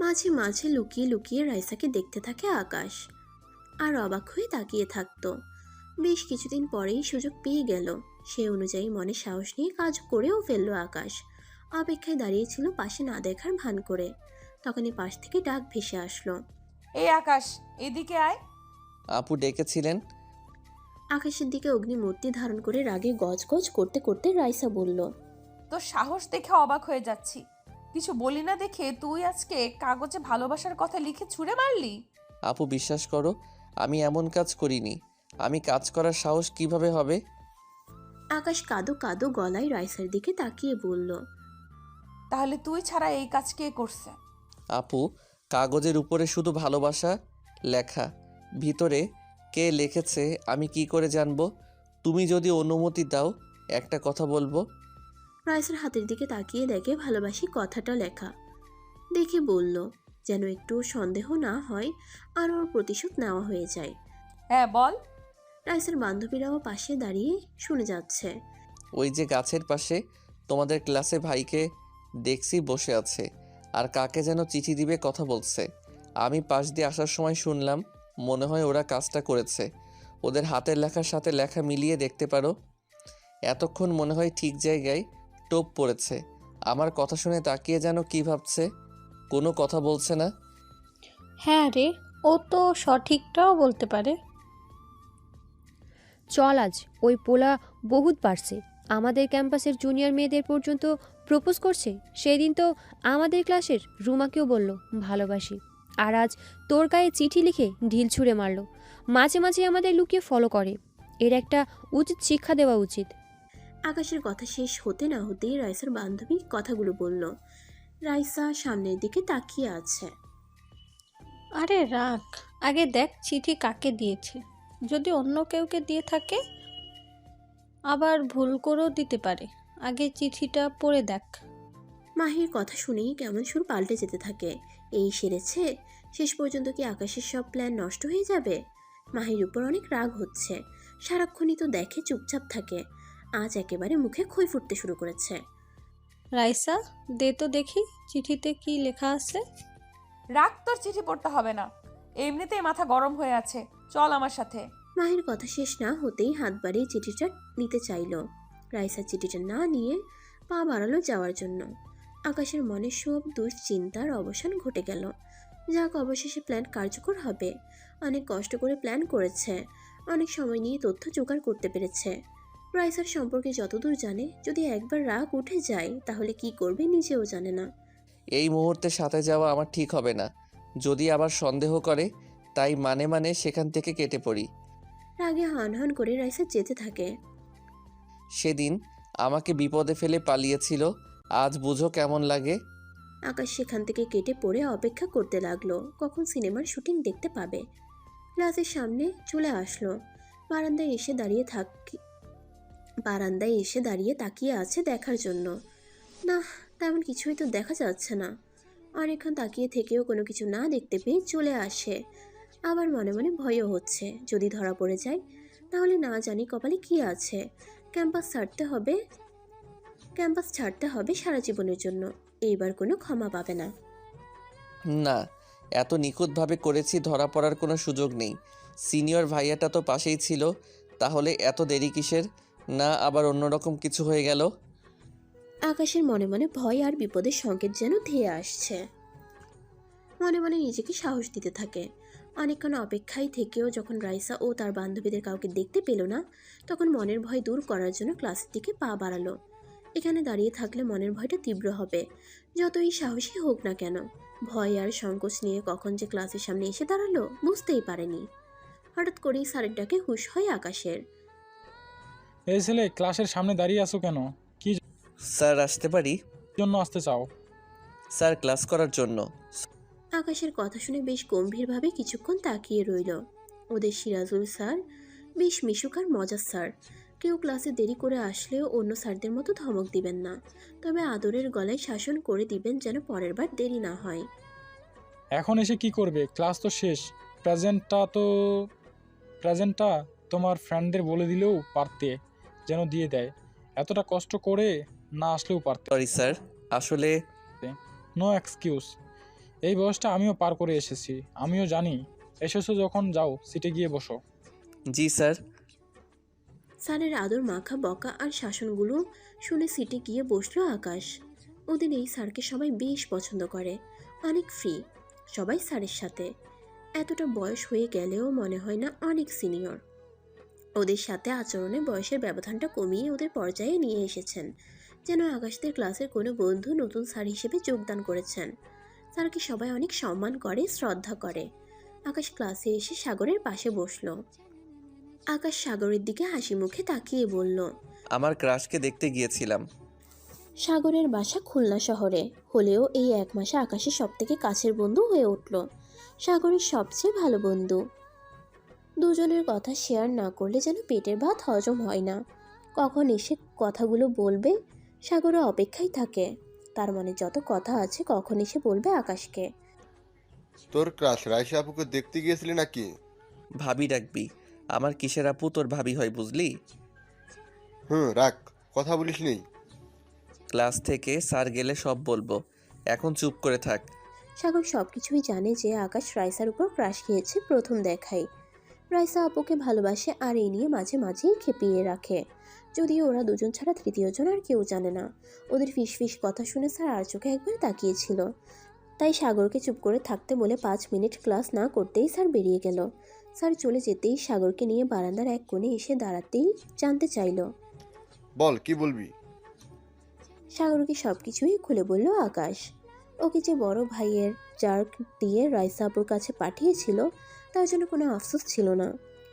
মাঝে মাঝে লুকিয়ে লুকিয়ে রাইসাকে দেখতে থাকে আকাশ, আর অবাক হয়ে তাকিয়ে থাকতো। বেশ কিছুদিন পরেই সুযোগ পেয়ে গেল। সে অনুযায়ী মনে সাহস নিয়ে কাজ করেও ফেললো আকাশ। অপেক্ষায় দাঁড়িয়েছিল পাশে না দেখার ভান করে। তখনই পাশ থেকে ডাক ভেসে আসলো, এই আকাশ, এদিকে আয়। আপু ডেকেছিলেন? আকাশের দিকে অগ্নিমূর্তি ধারণ করে রাগে গজগজ করতে করতে রাইসা বলল, তোর সাহস দেখে অবাক হয়ে যাচ্ছি। কিছু বলি না দেখে তুই আজকে কাগজে ভালোবাসার কথা লিখে ছুঁড়ে মারলি। আপু বিশ্বাস করো, আমি এমন কাজ করিনি। আমি কাজ করার সাহস কিভাবে হবে? আকাশ কাদো কাদো গলায় রাইসার দিকে তাকিয়ে বলল, তাহলে তুই ছাড়া এই কাজ কে করছে? আপু কাগজের উপরে শুধু ভালোবাসা লেখা, ভিতরে কে লিখেছে আমি কি করে জানবো? তুমি যদি অনুমতি দাও একটা কথা বলবো। রাইসার হাতের দিকে তাকিয়ে দেখে ভালোবাসি কথাটা লেখা। দেখে বলল, যেন একটু সন্দেহ না হয় আর ওর প্রতিশোধ নেওয়া হয়ে যায়। হ্যাঁ বল। রাইসার বান্ধবীরাও পাশে দাঁড়িয়ে শুনে যাচ্ছে। ওই যে গাছের পাশে তোমাদের ক্লাসে ভাইকে দেখছি বসে আছে, আর কাকে যেন চিঠি দিবে কথা বলছে। আমি পাশ দিয়ে আসার সময় শুনলাম, মনে হয় ওরা কাজটা করেছে। ওদের হাতের লেখার সাথে লেখা মিলিয়ে দেখতে পারো। এতক্ষণ মনে হয় ঠিক জায়গায় টোপ পড়েছে। আমার কথা শুনে তাকিয়ে যেন কি ভাবছে, কোনো কথা বলছে না। হ্যাঁ রে, ও তো সঠিকটাও বলতে পারে। চল আজ, ওই পোলা বহুত পারছে, আমাদের ক্যাম্পাসের জুনিয়র মেয়েদের পর্যন্ত প্রপোজ করছে। সেদিন তো আমাদের ক্লাসের রুমাকেও বলল ভালোবাসি, আর আজ তোর গায়ে চিঠি লিখে ঢিল ছুঁড়ে মারলো। মাঝে মাঝে আমাদের লুকিয়ে ফলো করে, এর একটা উচিত শিক্ষা দেওয়া উচিত। আকাশের কথা শেষ হতে না হতেই রাইসার বান্ধবী কথাগুলো বলল। রাইসা সামনের দিকে তাকিয়ে আছে। আরে রাখ, আগে দেখ চিঠি কাকে দিয়েছে। যদি অন্য কেউকে দিয়ে থাকে, আবার ভুল করেও দিতে পারে। আগে চিঠিটা পড়ে দেখ। মাহির কথা শুনেই কেমন সুর পাল্টে যেতে থাকে। এই সেরেছে, শেষ পর্যন্ত কি আকাশের সব প্ল্যান নষ্ট হয়ে যাবে? মাহির উপর অনেক রাগ হচ্ছে। সারাক্ষণই তো দেখে চুপচাপ থাকে, আজ একেবারে মুখে খই ফুটতে শুরু করেছে। রাইসা, দে তো দেখি চিঠিতে কি লেখা আছে। রাগ, তোর চিঠি পড়তে হবে না, এমনিতেই মাথা গরম হয়ে আছে, চল আমার সাথে। মাহির কথা শেষ না হতেই হাত বাড়িয়ে চিঠিটা নিতে চাইল। রাইসা চিঠিটা না নিয়ে পা বাড়ালো যাওয়ার জন্য। আকাশের মনে সব দুশ্চিন্তার অবসান ঘটে গেল। যাক, অবশেষে প্ল্যান কার্যকর হবে। অনেক কষ্ট করে প্ল্যান করেছে, অনেক সময় নিয়ে তথ্য জোগাড় করতে পেরেছে। রাইসার সম্পর্কে যতদূর জানে, যদি একবার রাগ উঠে যায় তাহলে কি করবে নিজেও জানে না। এই মুহূর্তে সাথে যাওয়া আমার ঠিক হবে না। যদি আবার সন্দেহ করে, তাই মানে সেখান থেকে কেটে পড়ি। রাগে হন করে রাইসা যেতে থাকে। সেদিন আমাকে বিপদে ফেলে পালিয়েছিল, আজ বুঝো কেমন লাগে। আকাশ সেখান থেকে কেটে পড়ে অপেক্ষা করতে লাগলো কখন সিনেমার শুটিং দেখতে পাবে। ক্লাসের সামনে চলে আসলো। বারান্দায় এসে দাঁড়িয়ে তাকিয়ে আছে দেখার জন্য। না, তেমন কিছুই তো দেখা যাচ্ছে না। অনেকক্ষণ তাকিয়ে থেকেও কোনো কিছু না দেখতে পেয়ে চলে আসে। আবার মনে মনে ভয়ও হচ্ছে, যদি ধরা পড়ে যায় তাহলে না জানি কপালে কি আছে। ক্যাম্পাস ছাড়তে হবে সারা জীবনের জন্য। এইবার কোনো ক্ষমা পাবে না। না, এত নিখুঁতভাবে করেছি, ধরা পড়ার কোনো সুযোগ নেই। সিনিয়র ভাইয়াটা তো পাশেই ছিল, তাহলে এত দেরি কিসের? না আবার অন্যরকম কিছু হয়ে গেল? আকাশের মনে মনে ভয় আর বিপদের সংকেত যেন ধেয়ে আসছে। মনে মনে নিজেকে সাহস দিতে থাকে। অনেকক্ষণ অপেক্ষায় থেকেও যখন রাইসা ও তার বান্ধবীদের কাউকে দেখতে পেল না, তখন মনের ভয় দূর করার জন্য ক্লাসের দিকে পা বাড়ালো। এখানে দাঁড়িয়ে থাকলে মনের ভয়টা তীব্র হবে, যতই সাহসী হোক না কেন। ভয় আর সংকোচ নিয়ে কখন যে ক্লাসের সামনে এসে দাঁড়ালো বুঝতেই পারেনি। হঠাৎ করেই স্যারের ডাকে হুঁশ হয় আকাশের। এই ছেলে, ক্লাসের সামনে দাঁড়িয়ে আছো কেন? কি স্যার, আসতে পারি? জন্য আসতে চাও? স্যার, ক্লাস করার জন্য। আকাশের কথা শুনে বেশ গম্ভীরভাবে কিছুক্ষণ তাকিয়ে রইল। ওদের সিরাজুল স্যার বেশ মিশুক আর মজার স্যার। কেউ ক্লাসে দেরি করে আসলেও অন্য স্যারদের মতো ধমক দিবেন না, তবে আদরের গলায় শাসন করে দিবেন যেন পরের বার দেরি না হয়। এখন এসে কি করবে? ক্লাস তো শেষ। প্রেজেন্টটা তোমার ফ্রেন্ডদের বলে দিলেও পারতে, যেন দিয়ে দেয়। এতটা কষ্ট করে না আসলেও পারতে। সরি স্যার, আসলে নো এক্সকিউজ। এই বয়সটা আমিও পার করে এসেছি, আমিও জানি। এসেছো যখন, যাও সিটে গিয়ে বসো। জি স্যার। স্যারের আদর মাখা বকা আর শাসনগুলো শুনে সিটে গিয়ে বসলো আকাশ। ওদের এই স্যারকে সবাই বেশ পছন্দ করে, অনেক ফ্রি সবাই স্যারের সাথে। এতটা বয়স হয়ে গেলেও মনে হয় না অনেক সিনিয়র। ওদের সাথে আচরণে বয়সের ব্যবধানটা কমিয়ে ওদের পর্যায়ে নিয়ে এসেছেন, যেন আকাশদের ক্লাসের কোনো বন্ধু নতুন স্যার হিসেবে যোগদান করেছেন। স্যারকে সবাই অনেক সম্মান করে, শ্রদ্ধা করে। আকাশ ক্লাসে এসে সাগরের পাশে বসলো। আকাশ সাগরের দিকে হাসি মুখে তাকিয়ে বলল, আমার ক্রাশকে দেখতে গিয়েছিলাম। সাগরের বাসা খুলনা শহরে হলেও এই 1 মাসে আকাশের সবথেকে কাছের বন্ধু হয়ে উঠল। সাগরের সবচেয়ে ভালো বন্ধু। দুজনের কথা শেয়ার না করলে যেন পেটের ভাত হজম হয় না। কখন এসে কথাগুলো বলবে সাগরও অপেক্ষায় থাকে। তার মনে যত কথা আছে কখন এসে বলবে আকাশকে। তোর ক্রাশ রাইসা আপুকে দেখতে গিয়েছিলি নাকি? ভাবি ডাকবি? আমার কিসের আপু তোর ভাবি হয়, বুঝলি? রাখ, কথা বলিস নেই। ক্লাস থেকে স্যার গেলে সব বলবো, এখন চুপ করে থাক। সাগর সবকিছুই জানে যে আকাশ রাইসার উপর ক্রাশ খেয়েছে প্রথম দেখাই। রাইসা আপুকে ভালোবাসে আর এই নিয়ে মাঝে মাঝেই খেপিয়ে রাখে। যদিও ওরা দুজন ছাড়া তৃতীয়জন আর কেউ জানে না। ওদের ফিস কথা শুনে স্যার আর চোখে একবার তাকিয়েছিল। তাই সাগরকে চুপ করে থাকতে বলে 5 মিনিট ক্লাস না করতেই স্যার বেরিয়ে গেল। স্যার চলে যেতেই সাগরকে নিয়ে বারান্দার এক কোণে এসে দাঁড়াতেই জানতে চাইল। বল, কি বলবি? সাগরকে সব কিছুই খুলে বলল আকাশ। ওকে যে বড় ভাইয়ের জার্ক দিয়ে রাইসা আপুর কাছে পাঠিয়েছিল তার জন্য কোনো আফসোস ছিল না,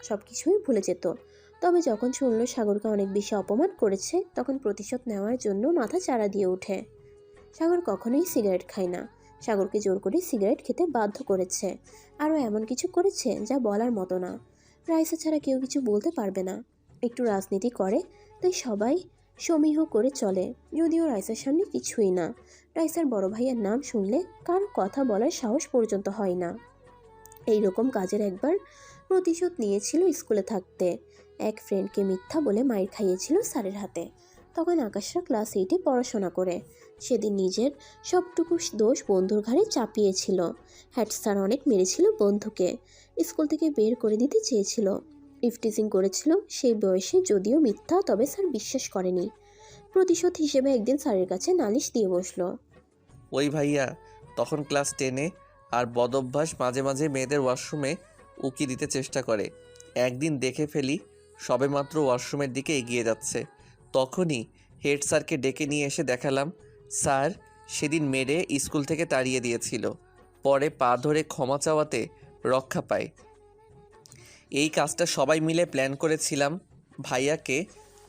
সব কিছুই ভুলে যেত। তবে যখন শুনল সাগরকে অনেক বেশি অপমান করেছে তখন প্রতিশোধ নেওয়ার জন্য মাথা চাড়া দিয়ে ওঠে। সাগর কখনোই সিগারেট খায় না, সাগরকে জোর করে সিগারেট খেতে বাধ্য করেছে। আরও এমন কিছু করেছে যা বলার মতো না। রাইসা ছাড়া কেউ কিছু বলতে পারবে না। একটু রাজনীতি করে তাই সবাই সমীহ করে চলে, যদিও রাইসার সামনে কিছুই না। রাইসার বড় ভাইয়ের নাম শুনলে কারো কথা বলার সাহস পর্যন্ত হয় না। এই রকম কাজের একবার প্রতিশোধ নিয়েছিল স্কুলে থাকতে। এক ফ্রেন্ডকে মিথ্যা বলে মাইর খাইয়েছিল স্যারের হাতে। তখন আকাশরা ক্লাস 8-এ পড়াশোনা করে। সেদিন নিজের সবটুকু দোষ বন্ধুর ঘাড়ে চাপিয়েছিল। হেড স্যার অনেক মেরেছিল বন্ধুকে, স্কুল থেকে বের করে দিতে চেয়েছিল। ইফটিজিং করেছিল সেই বয়সে, যদিও মিথ্যা, তবে স্যার বিশ্বাস করেনি। প্রতিশোধ হিসেবে একদিন স্যারের কাছে নালিশ দিয়ে বসলো। ওই ভাইয়া তখন ক্লাস 10-এ, আর বদভ্যাস মাঝে মাঝে মেয়েদের ওয়াশরুমে উকি দিতে চেষ্টা করে। একদিন দেখে ফেলি সবেমাত্র ওয়াশরুমের দিকে এগিয়ে যাচ্ছে, তখনই হেড স্যারকে ডেকে নিয়ে এসে দেখালাম স্যার সেদিন মেরে স্কুল থেকে তাড়িয়ে দিয়েছিল। পরে পা ধরে ক্ষমা চাওয়াতে রক্ষা পায়। এই কাজটা সবাই মিলে প্ল্যান করেছিলাম। ভাইয়াকে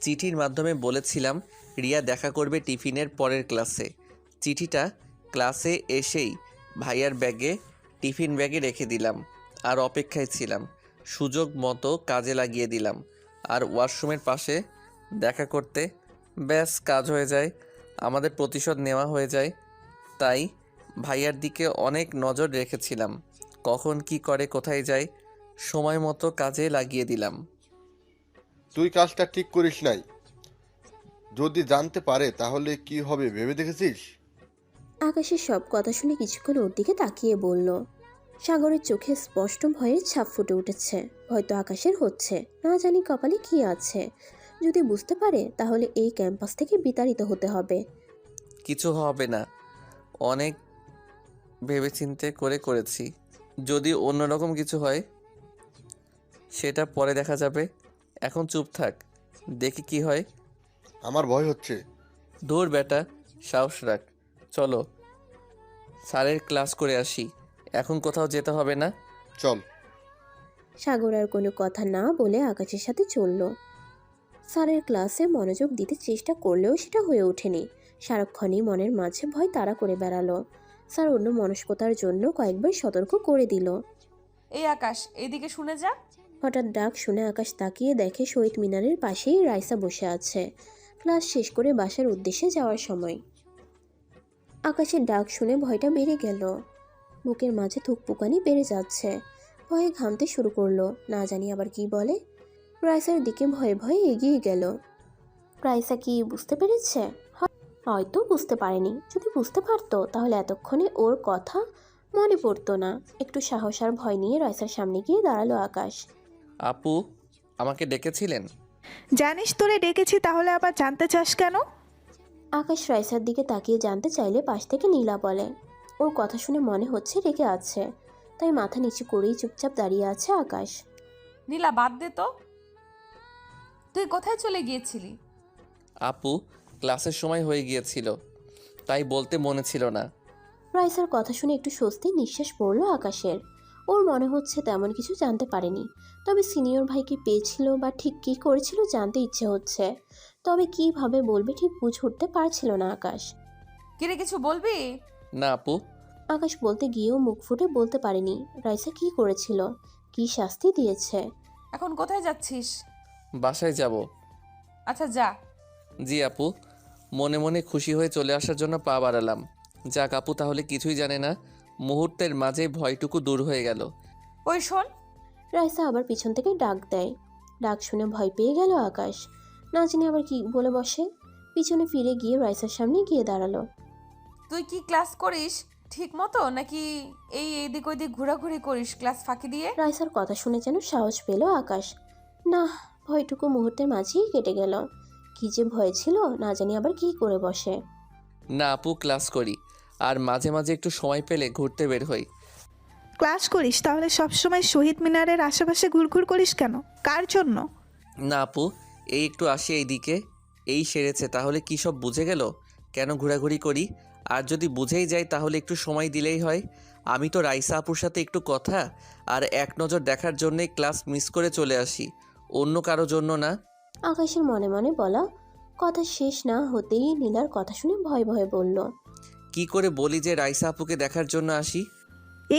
চিঠির মাধ্যমে বলেছিলাম রিয়া দেখা করবে টিফিনের পরের ক্লাসে। চিঠিটা ক্লাসে এসেই ভাইয়ার ব্যাগে, টিফিন ব্যাগে রেখে দিলাম আর অপেক্ষায় ছিলাম। সুযোগ মতো কাজে লাগিয়ে দিলাম আর ওয়াশরুমের পাশে দেখা করতে, ব্যাস কাজ হয়ে যায়, আমাদের প্রতিশোধ নেওয়া হয়ে যায়। তাই ভাইয়ার দিকে অনেক নজর রেখেছিলাম, কখন কি করে কোথায় যায়, সময় মতো কাজে লাগিয়ে দিলাম। তুই কাজটা ঠিক করিস নাই। যদি জানতে পারে তাহলে কি হবে ভেবে দেখেছিস? আকাশের সব কথা শুনে কিছুক্ষণ ওর দিকে তাকিয়ে বলল। সাগরের চোখে স্পষ্ট ভয়ের ছাপ ফুটে উঠেছে। হয়তো আকাশের হচ্ছে, না জানি কপালে কি আছে। যদি বুঝতে পারে তাহলে এই ক্যাম্পাস থেকে বিতাড়িত হতে হবে। কিছু হবে না, অনেক ভেবেচিন্তে করেছি। যদি অন্যরকম কিছু হয় সেটা পরে দেখা যাবে, এখন চুপ থাক, দেখি কি হয়। আমার ভয় হচ্ছে। দূর বেটা, সাহস রাখ, চলো স্যারের ক্লাস করে আসি, এখন কোথাও যেতে হবে না। চল। সাগর আর কোনো কথা না বলে আকাশের সাথে চলল। স্যারের ক্লাসে মনোযোগ দিতে চেষ্টা করলেও সেটা হয়ে ওঠেনি। সারাক্ষণই মনের মাঝে ভয় তাড়া করে বেড়ালো। স্যার অন্য মনস্কতার জন্য কয়েকবার সতর্ক করে দিল। এই আকাশ, এদিকে শুনে যা। হঠাৎ ডাক শুনে আকাশ তাকিয়ে দেখে শহীদ মিনারের পাশেই রাইসা বসে আছে, ক্লাস শেষ করে বাসার উদ্দেশ্যে যাওয়ার সময়। আকাশের ডাক শুনে ভয়টা বেড়ে গেল। বুকের মাঝে থুকপুকানি বেড়ে যাচ্ছে, ভয়ে ঘামতে শুরু করলো। না জানি আবার কি বলে। রাইসার দিকে ভয়ে ভয়ে এগিয়ে গেল। রাইসা কি বুঝতে পেরেছে? হয়তো বুঝতে পারেনি। যদি বুঝতে পারতো তাহলে এতক্ষণে ওর কথা মনে পড়তো না। একটু সাহস আর ভয় নিয়ে রাইসার সামনে গিয়ে দাঁড়ালো আকাশ। আপু আমাকে ডেকেছিলেন? জানিস তোরে ডেকেছি, তাহলে আবার জানতে চাস কেন? আকাশ রাইসার দিকে তাকিয়ে জানতে চাইলে পাশ থেকে নীলা বলে। ওর কথা শুনে মনে হচ্ছে রেগে আছে, তাই মাথা নিচু করেই চুপচাপ দাঁড়িয়ে আছে আকাশ। নীলা, বাদ দে তো, তুই কোথায় চলে গিয়েছিলি? আপু ক্লাসের সময় হয়ে গিয়েছিল, তাই বলতে মনে ছিল না। রাইসার কথা শুনে একটু স্বস্তির নিঃশ্বাস পড়লো আকাশের। ওর মনে হচ্ছে তেমন কিছু জানতে পারেনি, তবে সিনিয়র ভাইকে পেয়েছিল বা ঠিক কী করেছিল জানতে ইচ্ছে হচ্ছে। তবে কিভাবে বলবে ঠিক বুঝে উঠতে পারছিল না আকাশ। কিরে, কিছু বলবি? না আপু। আকাশ বলতে গিয়েও মুখ ফুটে বলতে পারেনি রাইসা কী করেছিল, কী শাস্তি দিয়েছে। এখন কোথায় যাচ্ছিস? বাসায় যাব। আচ্ছা যা। জি আপু, মনে মনে খুশি হয়ে চলে আসার জন্য পা বাড়ালাম। যাক আপু তাহলে কিছুই জানে না। মুহূর্তের মাঝে ভয়টুকু দূর হয়ে গেল। ওই শোন। রাইসা আবার পিছন থেকে ডাক দেয়। ডাক শুনে ভয় পেয়ে গেল আকাশ, না জানি আবার কি বলে বসে। পিছনে ফিরে গিয়ে রাইসার সামনে গিয়ে দাঁড়ালো। তুই কি ক্লাস করিস ঠিক মতো, নাকি এই এদিক ওইদিক ঘোরাঘুরি করিস ক্লাস ফাঁকি দিয়ে? রাইসার কথা শুনে যেন সাহস পেল আকাশ। না, ভয়টুকু মুহূর্তের মাঝেই কেটে গেল। কি যে ভয় ছিল, না জানি আবার কি করে বসে। না আপু, ক্লাস করি, আর মাঝে মাঝে একটু সময় পেলে ঘুরতে বের হই। ক্লাস করিস তাহলে সবসময় শহীদ মিনারের আশেপাশে ঘুরঘুর করিস কেন? কার জন্য? না আপু, এই একটু আসি এইদিকে, এই সেরেছে, তাহলে কি সব বুঝে গেল কেন ঘোরাঘুরি করি? আর যদি বুঝেই যায় তাহলে একটু সময় দিলেই হয়। আমি তো রাইসা আপুর সাথে একটু কথা আর এক নজর দেখার জন্যই ক্লাস মিস করে চলে আসি, অন্য কারো জন্য না। আকাশের মনে মনে বলা কথা শেষ না হতেই নীলার কথা শুনে ভয়ে ভয়ে বলল, কি করে বলি যে রাইসা আপুকে দেখার জন্য আসি?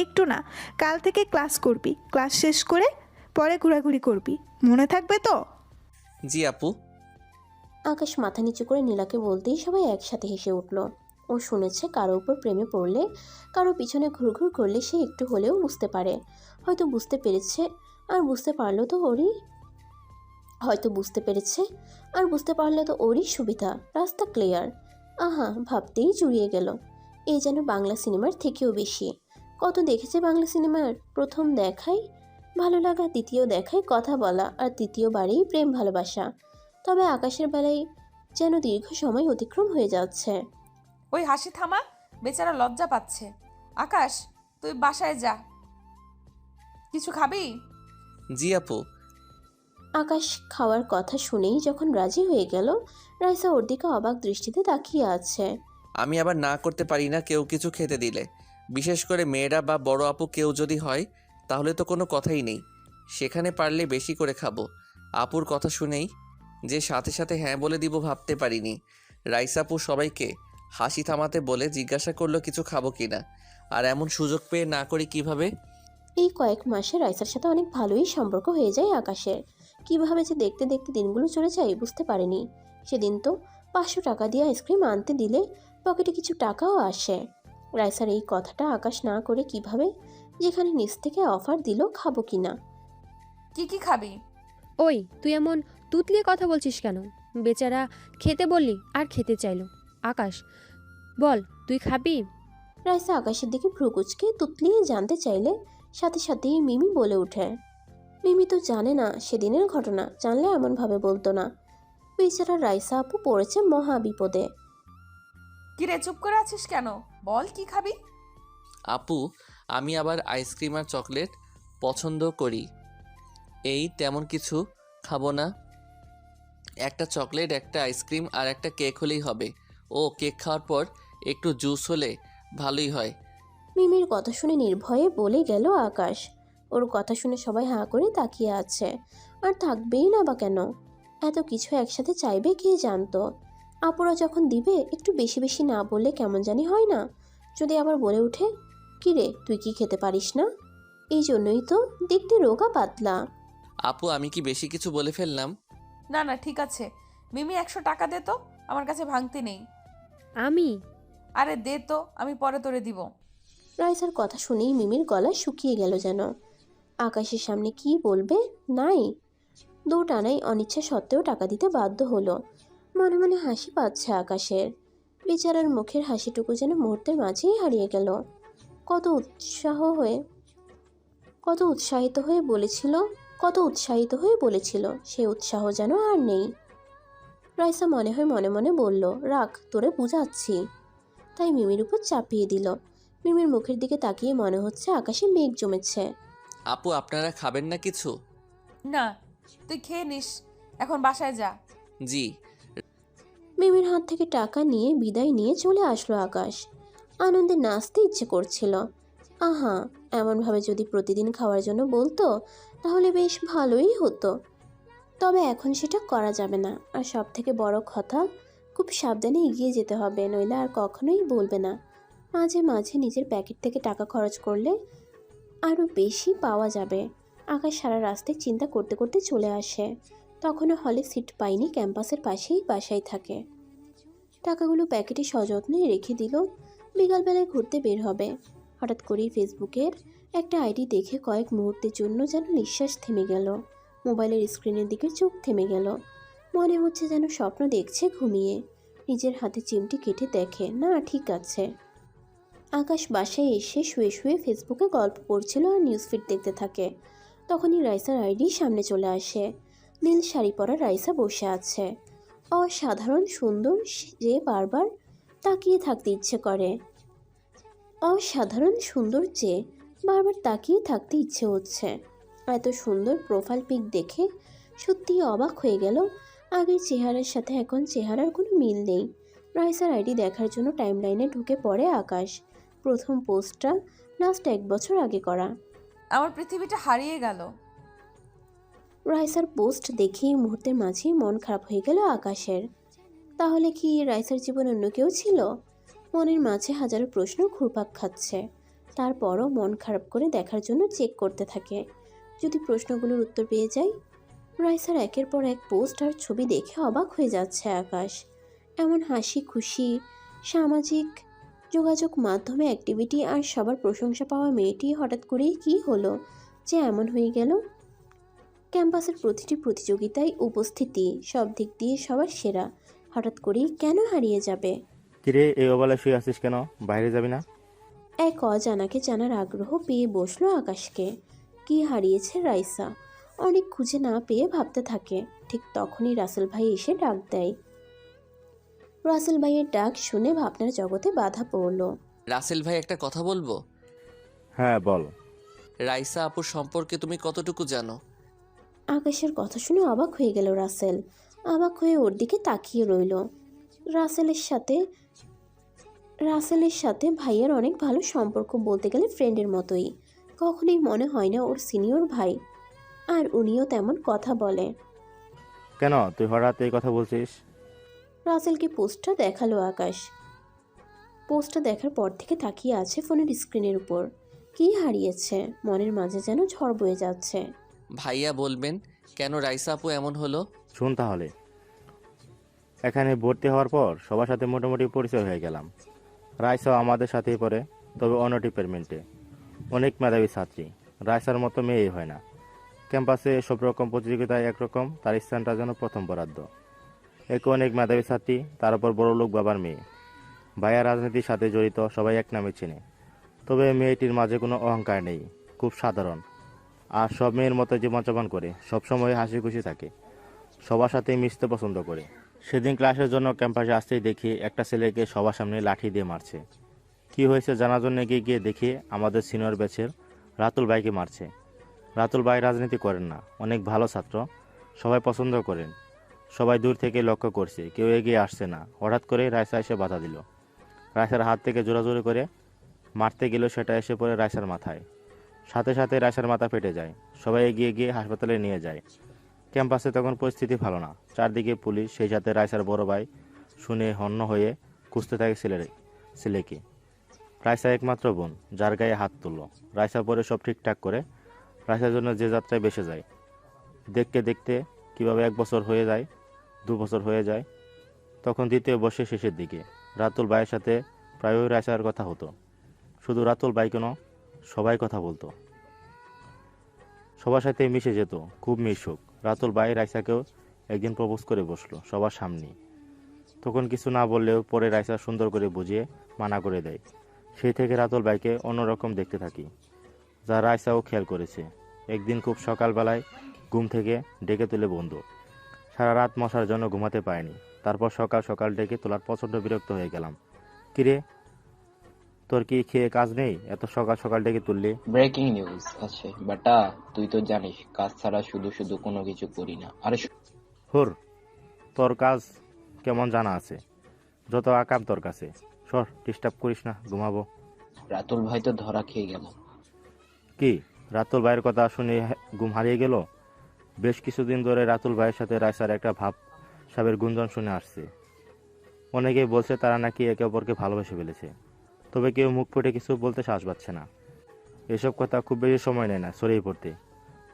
একটু না, কাল থেকে ক্লাস করবি, ক্লাস শেষ করে পরে ঘোরাঘুরি করবি, মনে থাকবে তো? জি আপু। আকাশ মাথা নিচু করে নীলাকে বলতেই সবাই একসাথে হেসে উঠল। ও শুনেছে কারো উপর প্রেমে পড়লে, কারো পিছনে ঘুরঘুর করলে সে একটু হলেও বুঝতে পারে। হয়তো বুঝতে পেরেছে, আর বুঝতে পারলো তো ওরই হয়তো বুঝতে পেরেছে আর বুঝতে পারলে তো ওরই সুবিধা, রাস্তা ক্লিয়ার। আহা, ভাবতেই জুড়িয়ে গেল। এই যেন বাংলা সিনেমার থেকেও বেশি। কত দেখেছে বাংলা সিনেমার, প্রথম দেখাই ভালো লাগা, দ্বিতীয় দেখায় কথা বলা, আর তৃতীয়বারেই প্রেম ভালোবাসা। তবে আকাশের বেলায় যেন দীর্ঘ সময় অতিক্রম হয়ে যাচ্ছে। ওই হাসি থামা, বেচারা লজ্জা পাচ্ছে। আকাশ, তুই বাসায় যা। কিছু খাবি? জি আপু। আকাশ খাওয়ার কথা শুনেই যখন রাজি হয়ে গেল, রাইসা ওর দিকে অবাক দৃষ্টিতে তাকিয়ে আছে। আমি আবার না করতে পারি না কেউ কিছু খেতে দিলে, বিশেষ করে মেয়েরা বা বড় আপু কেউ যদি হয়, তাহলে তো কোনো কথাই নেই। সেখানে পারলে বেশি করে খাবো। আপুর কথা শুনেই যে সাথে সাথে হ্যাঁ বলে দিব ভাবতে পারিনি। রাইসা আপু সবাইকে হাসি থামাতে বলে জিজ্ঞাসা করলো কিছু খাবো কিনা, আর এমন সুযোগ পেয়ে না করি কিভাবে? এই কয়েক মাসে রাইসার সাথে অনেক ভালোই সম্পর্ক হয়ে যায় আকাশের। কিভাবে যে দেখতে দেখতে দিনগুলো চলে যায় বুঝতে পারেনি। সেদিন তো 500 টাকা দিয়ে আইসক্রিম আনতে দিলে পকেটে কিছু টাকাও আসে। রাইসার এই কথাটা আকাশ না করে কিভাবে, যেখানে নিচ থেকে অফার দিল খাবো কিনা। কি কি খাবি? ওই তুই এমন তুতলিয়ে কথা বলছিস কেন? বেচারা খেতে বললি আর খেতে চাইলো। আকাশ বল, তুই খাবি? রাইসা আকাশের দিকে ভ্রুকুচকে তুতলিয়ে জানতে চাইলে সাথে সাথেই মিমি বলে ওঠে। মিমি তো জানে না সেদিনের ঘটনা, জানলে এমনভাবে বলতো না। বেচারা রাইসা আপু পড়েছে মহা বিপদে। কিরে চুপ করে আছিস কেন? বল কি খাবি? আপু, আমি আবার আইসক্রিম আর চকলেট পছন্দ করি। এই তেমন কিছু খাবো না। একটা চকলেট, একটা আইসক্রিম আর একটা কেক হলেই হবে। ও কেক খাওয়ার পর একটু জুস হলে ভালোই হয়। মিমির কথা শুনে নির্ভয়ে বলে গেল আকাশ। ওর কথা শুনে সবাই হাঁ করে তাকিয়ে আছে। আর থাকবেই না বা কেন? এত কিছু একসাথে চাইবে কে জানতো। আপুরা যখন দিবে একটু বেশি বেশি না বললে কেমন জানি হয় না? যদি আবার বলে ওঠে, কিরে তুই কি খেতে পারিস না? এই জন্যই তো দেখতে রোগা পাতলা। আপু, আমি কি বেশি কিছু বলে ফেললাম? না না, ঠিক আছে। মিমি 100 টাকা দে তো, আমার কাছে ভাঙতি নেই। আমি? আরে দে তো, আমি পরে তোরে দিব। রাইসার কথা শুনেই মিমির গলা শুকিয়ে গেল যেন। আকাশের সামনে কি বলবে নাই, দু টানাই অনিচ্ছা সত্ত্বেও টাকা দিতে বাধ্য হলো। মনে মনে হাসি পাচ্ছে আকাশের। বেচারার মুখের হাসিটুকু যেন মুহূর্তের মাঝেই হারিয়ে গেল। কত উৎসাহিত হয়ে বলেছিল, সে উৎসাহ যেন আর নেই। রাইসা মনে মনে বলল, রাখ, তোরে বুঝাচ্ছি। তাই মিমির উপর চাপিয়ে দিল। মিমির মুখের দিকে তাকিয়ে মনে হচ্ছে আকাশে মেঘ জমেছে। আপু, আপনারা খাবেন না কিছু? না, তুই খেয়ে নিস, এখন বাসায় যা। জি। মিমির হাত থেকে টাকা নিয়ে বিদায় নিয়ে চলে আসলো আকাশ। আনন্দে নাচতে ইচ্ছে করছিল। আহা, এমনভাবে যদি প্রতিদিন খাওয়ার জন্য বলতো তাহলে বেশ ভালোই হতো। তবে এখন সেটা করা যাবে না। আর সব থেকে বড় কথা, খুব সাবধানে এগিয়ে যেতে হবে, নইলে আর কখনোই বলবে না। মাঝে মাঝে নিজের প্যাকেট থেকে টাকা খরচ করলে আরও বেশি পাওয়া যাবে। আকাশ সারা রাস্তায় চিন্তা করতে করতে চলে আসে। তখনও হলে সিট পায়নি, ক্যাম্পাসের পাশেই বাসায় থাকে। টাকাগুলো প্যাকেটে সযত্নে রেখে দিল। বিকালবেলায় ঘুরতে বের হবে। হঠাৎ করেই ফেসবুকের একটা আইডি দেখে কয়েক মুহূর্তের জন্য যেন নিঃশ্বাস থেমে গেল। মোবাইলের স্ক্রিনের দিকে চোখ থেমে গেল। মনে হচ্ছে যেন স্বপ্ন দেখছে ঘুমিয়ে। নিজের হাতে চিমটি কেটে দেখে, না ঠিক আছে। আকাশ বাসায় এসে শুয়ে শুয়ে ফেসবুকে গল্প পড়ছিল আর নিউজ ফিড দেখতে থাকে। তখনই রাইসার আইডি সামনে চলে আসে। নীল শাড়ি পরা রাইসা বসে আছে। অসাধারণ সুন্দর যে বারবার তাকিয়ে থাকতে ইচ্ছে করে। অসাধারণ সুন্দর যে বারবার তাকিয়ে থাকতে ইচ্ছে হচ্ছে। এত সুন্দর প্রোফাইল পিক দেখে সত্যি অবাক হয়ে গেল। আগের চেহারার সাথে এখন চেহারার কোনো মিল নেই। রাইসার আইডি দেখার জন্য টাইমলাইনে ঢুকে পড়ে আকাশ। প্রথম পোস্টটা লাস্ট 1 বছর আগে করা। আমার পৃথিবীটা হারিয়ে গেল। রাইসার পোস্ট দেখেই মুহূর্তের মাঝেই মন খারাপ হয়ে গেল আকাশের। তাহলে কি রাইসার জীবনে অন্য কেউ ছিল? মনের মাঝে হাজারো প্রশ্ন ঘুরপাক খাচ্ছে। তারপরও মন খারাপ করে দেখার জন্য চেক করতে থাকে। যদি প্রশ্নগুলোর উত্তর পেয়ে যায়। রাইসার একের পর এক পোস্ট আর ছবি দেখে অবাক হয়ে যাচ্ছে আকাশ। এমন হাসি খুশি সামাজিক যোগাযোগ মাধ্যমে অ্যাক্টিভিটি আর সবার প্রশংসা পাওয়া মেয়েটি হঠাৎ করেই কি হলো যে এমন হয়ে গেল? ক্যাম্পাসের প্রতিটি প্রতিযোগিতায় উপস্থিতি, সব দিক দিয়ে সবার সেরা, হঠাৎ করেই কেন হারিয়ে যাবে? কিরে, এই অবলায় শুয়ে আছিস কেন? বাইরে যাবি না? এক অজানাকে জানার আগ্রহ পেয়ে বসলো আকাশকে। কি হারিয়েছে রাইসা? অনেক খুঁজে না পেয়ে ভাবতে থাকে। ঠিক তখনই রাসেল ভাই এসে ডাক দেয়। রাসেল ভাইয়ের ডাক শুনে ভাবনার জগতে বাধা পড়ল। রাসেল ভাই, একটা কথা বলবো? হ্যাঁ বল। রাইসা আপুর সম্পর্কে তুমি কতটুকু জানো? আকাশের কথা শুনে অবাক হয়ে গেল রাসেল। অবাক হয়ে ওর দিকে তাকিয়ে রইল। রাসেলের সাথে ভাইয়ের অনেক ভালো সম্পর্ক, বলতে গেলে ফ্রেন্ডের মতোই। কখনোই মনে হয় না ওর সিনিয়র ভাই। আর উনিও তেমন কথা বলে। কেন তুই হঠাৎ এই কথা বলছিস? রাসেলকে পোস্টটা দেখালো আকাশ। পোস্টটা দেখার পর থেকে তাকিয়ে আছে ফোনের স্ক্রিনের উপর। কি হারিয়েছে? মনের মাঝে যেন ঝড় বয়ে যাচ্ছে। ভাইয়া বলবেন কেন রাইসা আপু এমন হলো? শুন তাহলে। এখানে ভর্তি হওয়ার পর সবার সাথে মোটামুটি পরিচয় হয়ে গেলাম। রাইসাও আমাদের সাথেই পড়ে, তবে অন্য ডিপার্টমেন্টে। অনেক মেধাবী ছাত্রী, রাইসার মতো মেয়েই হয় না। ক্যাম্পাসে সব রকম প্রতিযোগিতায় একরকম, তার স্থানটা যেন প্রথম বরাদ্দ। একে অনেক মেধাবী ছাত্রী, তার উপর বড়লোক বাবার মেয়ে। ভাইয়া রাজনীতির সাথে জড়িত, সবাই এক নামে চেনে। তবে মেয়েটির মাঝে কোনো অহংকার নেই, খুব সাধারণ। আর সব মেয়ের মতো জীবনযাপন করে, সবসময় হাসি খুশি থাকে, সবার সাথে মিশতে পছন্দ করে। সেদিন ক্লাসের জন্য ক্যাম্পাসে আসতেই দেখি একটা ছেলেকে সবার সামনে লাঠি দিয়ে মারছে। কি হয়েছে জানার জন্য গিয়ে দেখি আমাদের সিনিয়র ব্যাচের রাতুল ভাইকে মারছে। রাতুল ভাই রাজনীতি করেন না, অনেক ভালো ছাত্র, সবাই পছন্দ করেন। সবাই দূর থেকে লক্ষ্য করছে, কেউ এগিয়ে আসছে না। হঠাৎ করে রাইসা এসে বাধা দিল। রাইসার হাত থেকে জোরাজোরি করে মারতে গেল, সেটা এসে পড়ে রাইসার মাথায়। সাথে সাথে রাইসার মাথা ফেটে যায়। সবাই এগিয়ে গিয়ে হাসপাতালে নিয়ে যায়। ক্যাম্পাসে তখন পরিস্থিতি ভালো না, চারদিকে পুলিশ, সেই সাথে রাইসার বড় ভাই শুনে হন্য হয়ে খুঁজতে থাকে ছেলেকে। রাইসা একমাত্র বোন, যার গায়ে হাত তুলল। রাইসা পরে সব ঠিকঠাক করে রাইসার জন্য যে যাত্রায় বেসে যায়। দেখতে দেখতে কিভাবে 1 বছর হয়ে যায়, 2 বছর হয়ে যায়। তখন দ্বিতীয় বর্ষের শেষের দিকে রাতুল ভাইয়ের সাথে প্রায়ই রাইসার কথা হতো। শুধু রাতুল ভাই কেন, সবাই কথা বলতো, সবার সাথে মিশে যেত, খুব মিশুক। রাতুল ভাই রাইসাকেও একদিন প্রপোজ করে বসলো সবার সামনে। তখন কিছু না বললেও পরে রাইসা সুন্দর করে বুঝিয়ে মানা করে দেয়। সেই থেকে রাতুল ভাইকে অন্যরকম দেখতে থাকি, যা রাইসাও খেয়াল করেছে। একদিন খুব সকালবেলায় ঘুম থেকে ডেকে তুলে বন্ধু। সারা রাত মশার জন্য ঘুমাতে পারিনি। তারপর সকাল সকাল ডেকে তোলার প্রচণ্ড বিরক্ত হয়ে গেলাম। কিরে, তোর কি খেয়ে কাজ নেই? এত সকাল সকাল ডেকে তুললি? ব্রেকিং নিউজ আছে বেটা, তুই তো জানিস কাজ ছাড়া শুধু শুধু কোনো কিছু করি না। আরে হুর, তোর কাজ কেমন জানা আছে, যত আকাম তোর কাছে। সর, ডিস্টার্ব করিস না, ঘুমাবো। রাতুল ভাই তো ধরা খেয়ে গেল। কি, রাতুল ভাইয়ের কথা শুনে ঘুম হারিয়ে গেল? বেশ কিছুদিন ধরে রাতুল ভাইয়ের সাথে রাইসার একটা ভাব সাবের গুঞ্জন শুনে আসছে। অনেকেই বলছে তারা নাকি একে অপরকে ভালোবেসে ফেলেছে, তবে কেউ মুখ ফুটে কিছু বলতে সাহস পাচ্ছে না। এসব কথা খুব বেশি সময় নেয় না ছড়িয়ে পড়তে।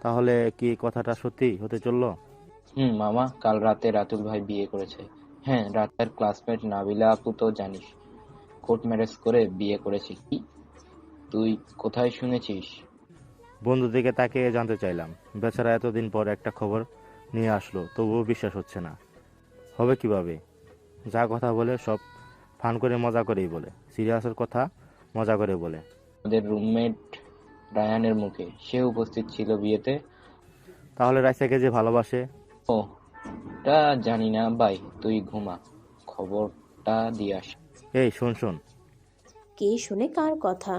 তাহলে কি কথাটা সত্যি হতে চললো? মামা, কাল রাতে রাতুল ভাই বিয়ে করেছে। হ্যাঁ, রাতের ক্লাসমেট নাবিলা আপু তো জানিস, কোর্ট ম্যারেজ করে বিয়ে করেছে। কি, তুই কোথায় শুনেছিস? বন্ধুদিকে তাকে জানতে চাইলাম। বেচারা এতদিন পর একটা খবর নিয়ে আসলো, তবুও বিশ্বাস হচ্ছে না। হবে কিভাবে? যা কথা বলে সব ফান করে মজা করেই বলে, সিরিয়াসের কথা মজা করে বলে। আমাদের রুমমেট রায়ানের মুখে, সে উপস্থিত ছিল বিয়েতে। তাহলে রাইসাকে যে ভালোবাসে। ও, তা জানি না ভাই, তুই ঘুমা, খবরটা দিয়ে আস। এই শোন শোন, কে শুনে কার কথা,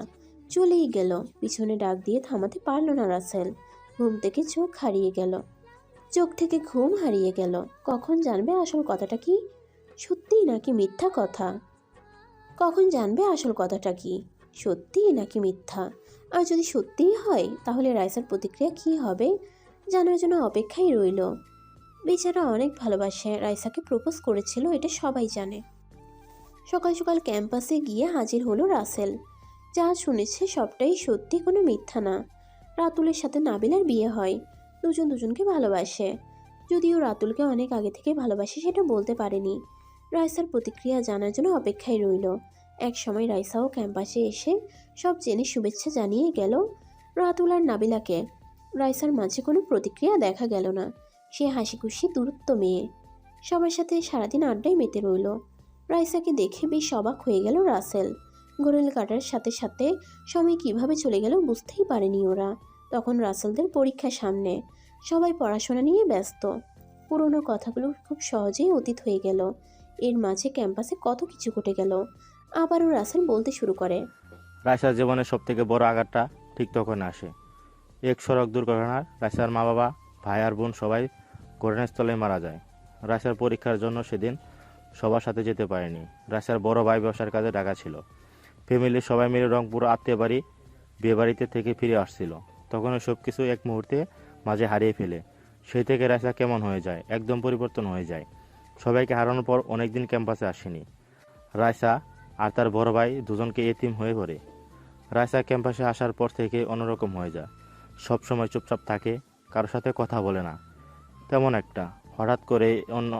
চলেই গেল। পিছনে ডাক দিয়ে থামাতে পারল না রাসেল। ঘুম থেকে চোখ হারিয়ে গেল, চোখ থেকে ঘুম হারিয়ে গেল। কখন জানবে আসল কথাটা কি, সত্যিই নাকি মিথ্যা কথা? কখন জানবে আসল কথাটা কি, সত্যিই নাকি মিথ্যা? আর যদি সত্যিই হয় তাহলে রাইসার প্রতিক্রিয়া কি হবে জানার জন্য অপেক্ষায় রইল। বেচারা অনেক ভালোবাসে, রাইসাকে প্রপোজ করেছিল, এটা সবাই জানে। সকাল সকাল ক্যাম্পাসে গিয়ে হাজির হলো রাসেল। যা শুনেছে সবটাই সত্যি, কোনো মিথ্যা না। রাতুলের সাথে নাবিলার বিয়ে হয়, দুজন দুজনকে ভালোবাসে। যদিও রাতুলকে অনেক আগে থেকে ভালোবাসে সেটা বলতে পারেনি। রাইসার প্রতিক্রিয়া জানার জন্য অপেক্ষায় রইল। এক সময় রাইসাও ক্যাম্পাসে এসে সব জেনে শুভেচ্ছা জানিয়ে গেল রাতুল আর নাবিলাকে। রাইসার মাঝে কোনো প্রতিক্রিয়া দেখা গেল না। সে হাসি খুশি দূরত্ব মেয়ে, সবার সাথে সারাদিন আড্ডায় মেতে রইল। রাইসাকে দেখে বেশ অবাক হয়ে গেল রাসেল। ঘড়ির কাটার সাথে সাথে সময় কিভাবে চলে গেল বুঝতেই পারেনি ওরা। তখন রাসেলদের পরীক্ষা সামনে, সবাই পড়াশোনা নিয়ে ব্যস্ত। পুরনো কথাগুলো খুব সহজেই অতীত হয়ে গেল। এর মাঝে ক্যাম্পাসে কত কিছু ঘটে গেল। আবারও রাসেল বলতে শুরু করে, রাইসার জীবনের সব থেকে বড় আঘাতটা ঠিক তখন আসে। এক সড়ক দুর্ঘটনার রাইসার মা বাবা, ভাই আর বোন সবাই ঘটনাস্থলে মারা যায়। রাইসার পরীক্ষার জন্য সেদিন সবার সাথে যেতে পারেনি। রাইসার বড় ভাই ব্যবসার কাজে ঢাকা ছিল। ফ্যামিলির সবাই মিলে রংপুর আত্মীয় বাড়ি বিয়েবাড়িতে থেকে ফিরে আসছিল। তখন সব কিছু এক মুহূর্তে মাঝে হারিয়ে ফেলে। সেই থেকে রাইসা কেমন হয়ে যায়, একদম পরিবর্তন হয়ে যায়। সবাইকে হারানোর পর অনেকদিন ক্যাম্পাসে আসেনি। রাইসা আর তার বড় ভাই দুজনকে এতিম হয়ে পড়ে। রাইসা ক্যাম্পাসে আসার পর থেকে অন্যরকম হয়ে যায়। সব সময় চুপচাপ থাকে, কারোর সাথে কথা বলে না। তেমন একটা হঠাৎ করে অন্য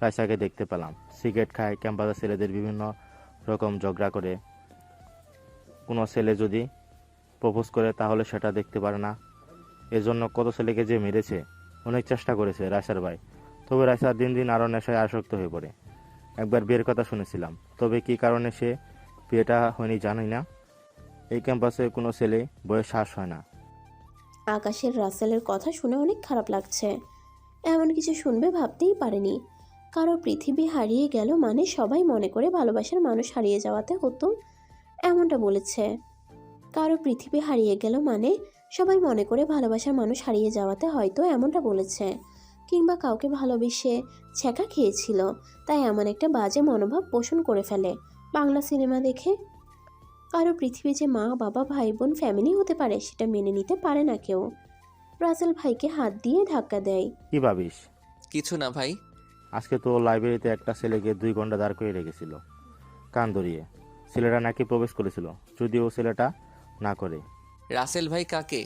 রাইসাকে দেখতে পেলাম। সিগারেট খায়, ক্যাম্পাসের ছেলেদের বিভিন্ন রকম ঝগড়া করে। কোনো ছেলে যদি প্রপোজ করে তাহলে সেটা দেখতে পারে না। এজন্য কত ছেলেকে যে মেরেছে, অনেক চেষ্টা করেছে রাইসার ভাই। তবে রাইসা দিন দিন আরও নেশায় আসক্ত হয়ে পড়ে। একবার বিয়ের কথা শুনেছিলাম, তবে কী কারণে সে বিয়েটা হয়নি জানি না। এই ক্যাম্পাসে কোনো ছেলে বয়স শ্বাস হয় না। আকাশের রাসেলের কথা শুনে অনেক খারাপ লাগছে। এমন কিছু শুনবে ভাবতেই পারেনি। কারো পৃথিবী হারিয়ে গেল মানে সবাই মনে করে ভালোবাসার মানুষ হারিয়ে যাওয়াতে হতো, এমনটা বলেছে। কারো পৃথিবী হারিয়ে গেল মানে সবাই মনে করে ভালোবাসার মানুষ হারিয়ে যাওয়াতে হয়তো এমনটা বলেছে। কিংবা কাউকে ভালোবেসে ছ্যাঁকা খেয়েছিল, তাই এমন একটা বাজে মনোভাব পোষণ করে ফেলে বাংলা সিনেমা দেখে। কারো পৃথিবী যে মা বাবা ভাই বোন ফ্যামিলি হতে পারে সেটা মেনে নিতে পারে না কেউ। রাসেল ভাইকে হাত দিয়ে ধাক্কা দেয়। কি ভাবিস? কিছু না ভাই। আজকে তো লাইব্রেরিতে একটা ছেলেকে 2 ঘন্টা দাঁড় করে রেখেছিল কান ধরিয়ে। ছেলেটা নাকি প্রবেশ করেছিল, যদিও ছেলেটা না করে। রাসেল ভাই কাকে?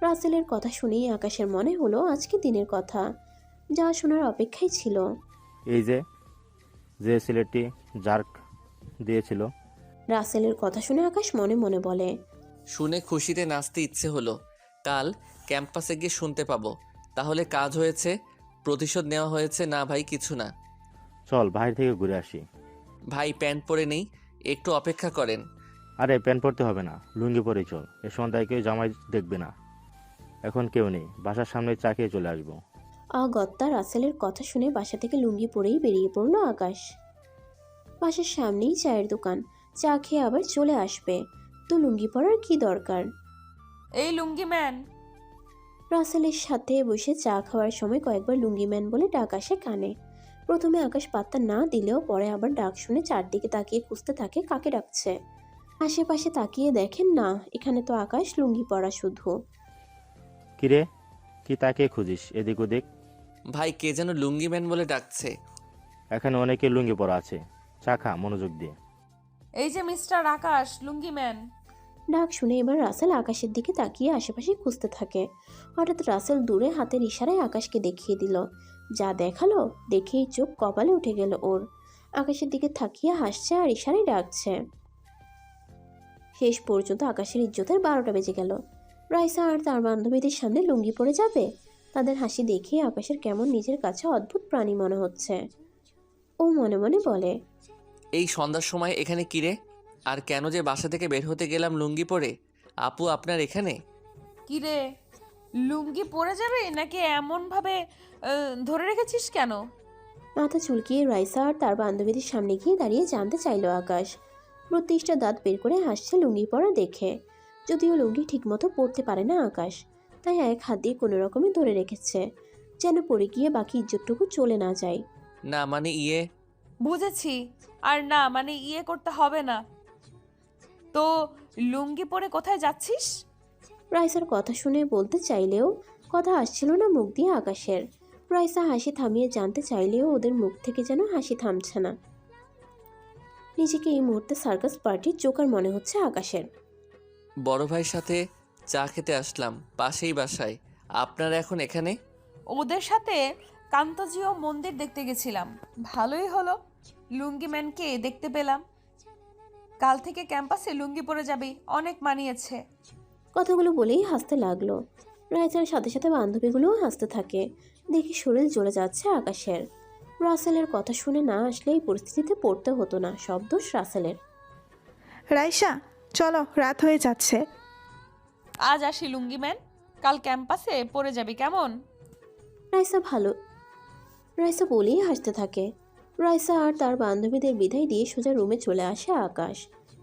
রাসেলের কথা শুনেই আকাশের মনে হলো আজকে দিনের কথা, যা শোনার অপেক্ষায় ছিল। এই যে ছেলেটি জার্ক দিয়েছিল। রাসেলের কথা শুনে আকাশ মনে মনে বলে, শুনে খুশিতে নাচতে ইচ্ছে হলো। কাল ক্যাম্পাসে গিয়ে শুনতে পাবো। তাহলে কাজ হয়েছে, প্রতিশোধ নেওয়া হয়েছে। না ভাই কিছু না। চল বাইরে থেকে ঘুরে আসি। ভাই প্যান্ট পরে নেই, একটু অপেক্ষা করেন। আরে প্যান্ট পরতে হবে না, লুঙ্গি পরেই চল। এ সন্ধ্যায় কেউ জামাই দেখবে না। এখন কেউ নেই, বাসার সামনে চা খেয়ে চলে আসবো। অগত্যা রাসেলের কথা শুনে বাসা থেকে লুঙ্গি পরেই বেরিয়ে পড়ল আকাশ। বাসার সামনেই চায়ের দোকান, চা খেয়ে আবার চলে আসবে, তো লুঙ্গি পরার কি দরকার? এই লুঙ্গি ম্যান। রাসেলের সাথে বসে চা খাওয়ার সময় কয়েকবার লুঙ্গি ম্যান বলে ডাক আসে কানে। প্রথমে আকাশ পাত্তা না দিলেও পরে আবার ডাক শুনে চারদিকে তাকিয়ে খুঁজতে থাকে কাকে ডাকছে। আশেপাশে তাকিয়ে দেখেন না, এখানে তো আকাশ লুঙ্গি পরা শুধু। কিরে, কি তাকে খুঁজিস এদিক ওদিক? ভাই কে যেন লুঙ্গি ম্যান বলে ডাকছে। এখানে অনেকে লুঙ্গি পরা আছে, চা খা মনোযোগ দিয়ে। এই যে মিস্টার আকাশ, লুঙ্গি ম্যান। ডাক শুনে এবার রাসেল আকাশের দিকে তাকিয়ে আশেপাশে খুঁজতে থাকে। হঠাৎ রাসেল দূরে হাতের ইশারায় আকাশকে দেখিয়ে দিল। যা দেখালো দেখেই চোখ কপালে উঠে গেল ওর। আকাশের দিকে তাকিয়ে হাসছে আর ইশারায় ডাকছে। শেষ পর্যন্ত আকাশের ইজ্জতের 12টা বেজে গেল। রাইসা আর তার বান্ধবীদের সামনে লুঙ্গি পরে যাবে? তাদের হাসি দেখে আকাশের কেমন নিজের কাছে অদ্ভুত প্রাণী মনে হচ্ছে। ও মনে মনে বলে, এই সন্ধ্যার সময় এখানে কিরে? আর কেন যে বাসা থেকে বের হতে গেলাম লুঙ্গি পরে? আপু আপনার এখানে? কি রে, লুঙ্গি পরে যাবে নাকি এমন ভাবে ধরে রেখেছিস কেন? মাথা চুলকিয়ে রাইসা আর তার বান্ধবীদের সামনে গিয়ে দাঁড়িয়ে জানতে চাইল আকাশ। প্রত্যেকটা দাঁত বের করে হাসছে লুঙ্গি পরা দেখে। যদিও লুঙ্গি ঠিকমতো পরতে পারে না আকাশ, তাই এক হাত দিয়ে কোনো রকমে ধরে রেখেছে, যেন পড়ে গিয়ে বাকি ইজ্জতটুকু চলে না যায়। না মানে ইয়ে, বুঝেছি। আর না মানে ইয়ে করতে হবে না। তো লুঙ্গি পরে কোথায় যাচ্ছিস? রাইসার কথা শুনে বলতে চাইলেও কথা আসছিল না মুখ দিয়ে আকাশের। রাইসা হাসি থামিয়ে জানতে চাইলেও ওদের মুখ থেকে যেন হাসি থামছে না। নিজেকে এই মুহূর্তে সার্কাস পার্টির জোকার মনে হচ্ছে আকাশের। বড় ভাইয়ের সাথে চা খেতে আসলাম পাশেই বাসায়। আপনারা এখন এখানে? ওদের সাথে কান্তজিও মন্দির দেখতে গেছিলাম। ভালোই হলো, লুঙ্গি ম্যানকে দেখতে পেলাম। কাল থেকে ক্যাম্পাসে লুঙ্গি পরে যাবি, অনেক মানিয়েছে। কথাগুলো বলেই হাসতে লাগলো। রাইসার সাথে সাথে বান্ধবীগুলোও হাসতে থাকে। দেখে শরীর জ্বলে যাচ্ছে আকাশের। রাসেলের কথা শুনে না আসলে এই পরিস্থিতিতে পড়তে হতো না, সব দোষ রাসেলের। রাইসা চলো, রাত হয়ে যাচ্ছে। আজ আসি লুঙ্গি ম্যান, কাল ক্যাম্পাসে পরে যাবি কেমন? রাইসা বলেই হাসতে থাকে। রাইসা আর তার বান্ধবীদের বিদায় দিয়ে সোজা রুমে চলে আসে আকাশ।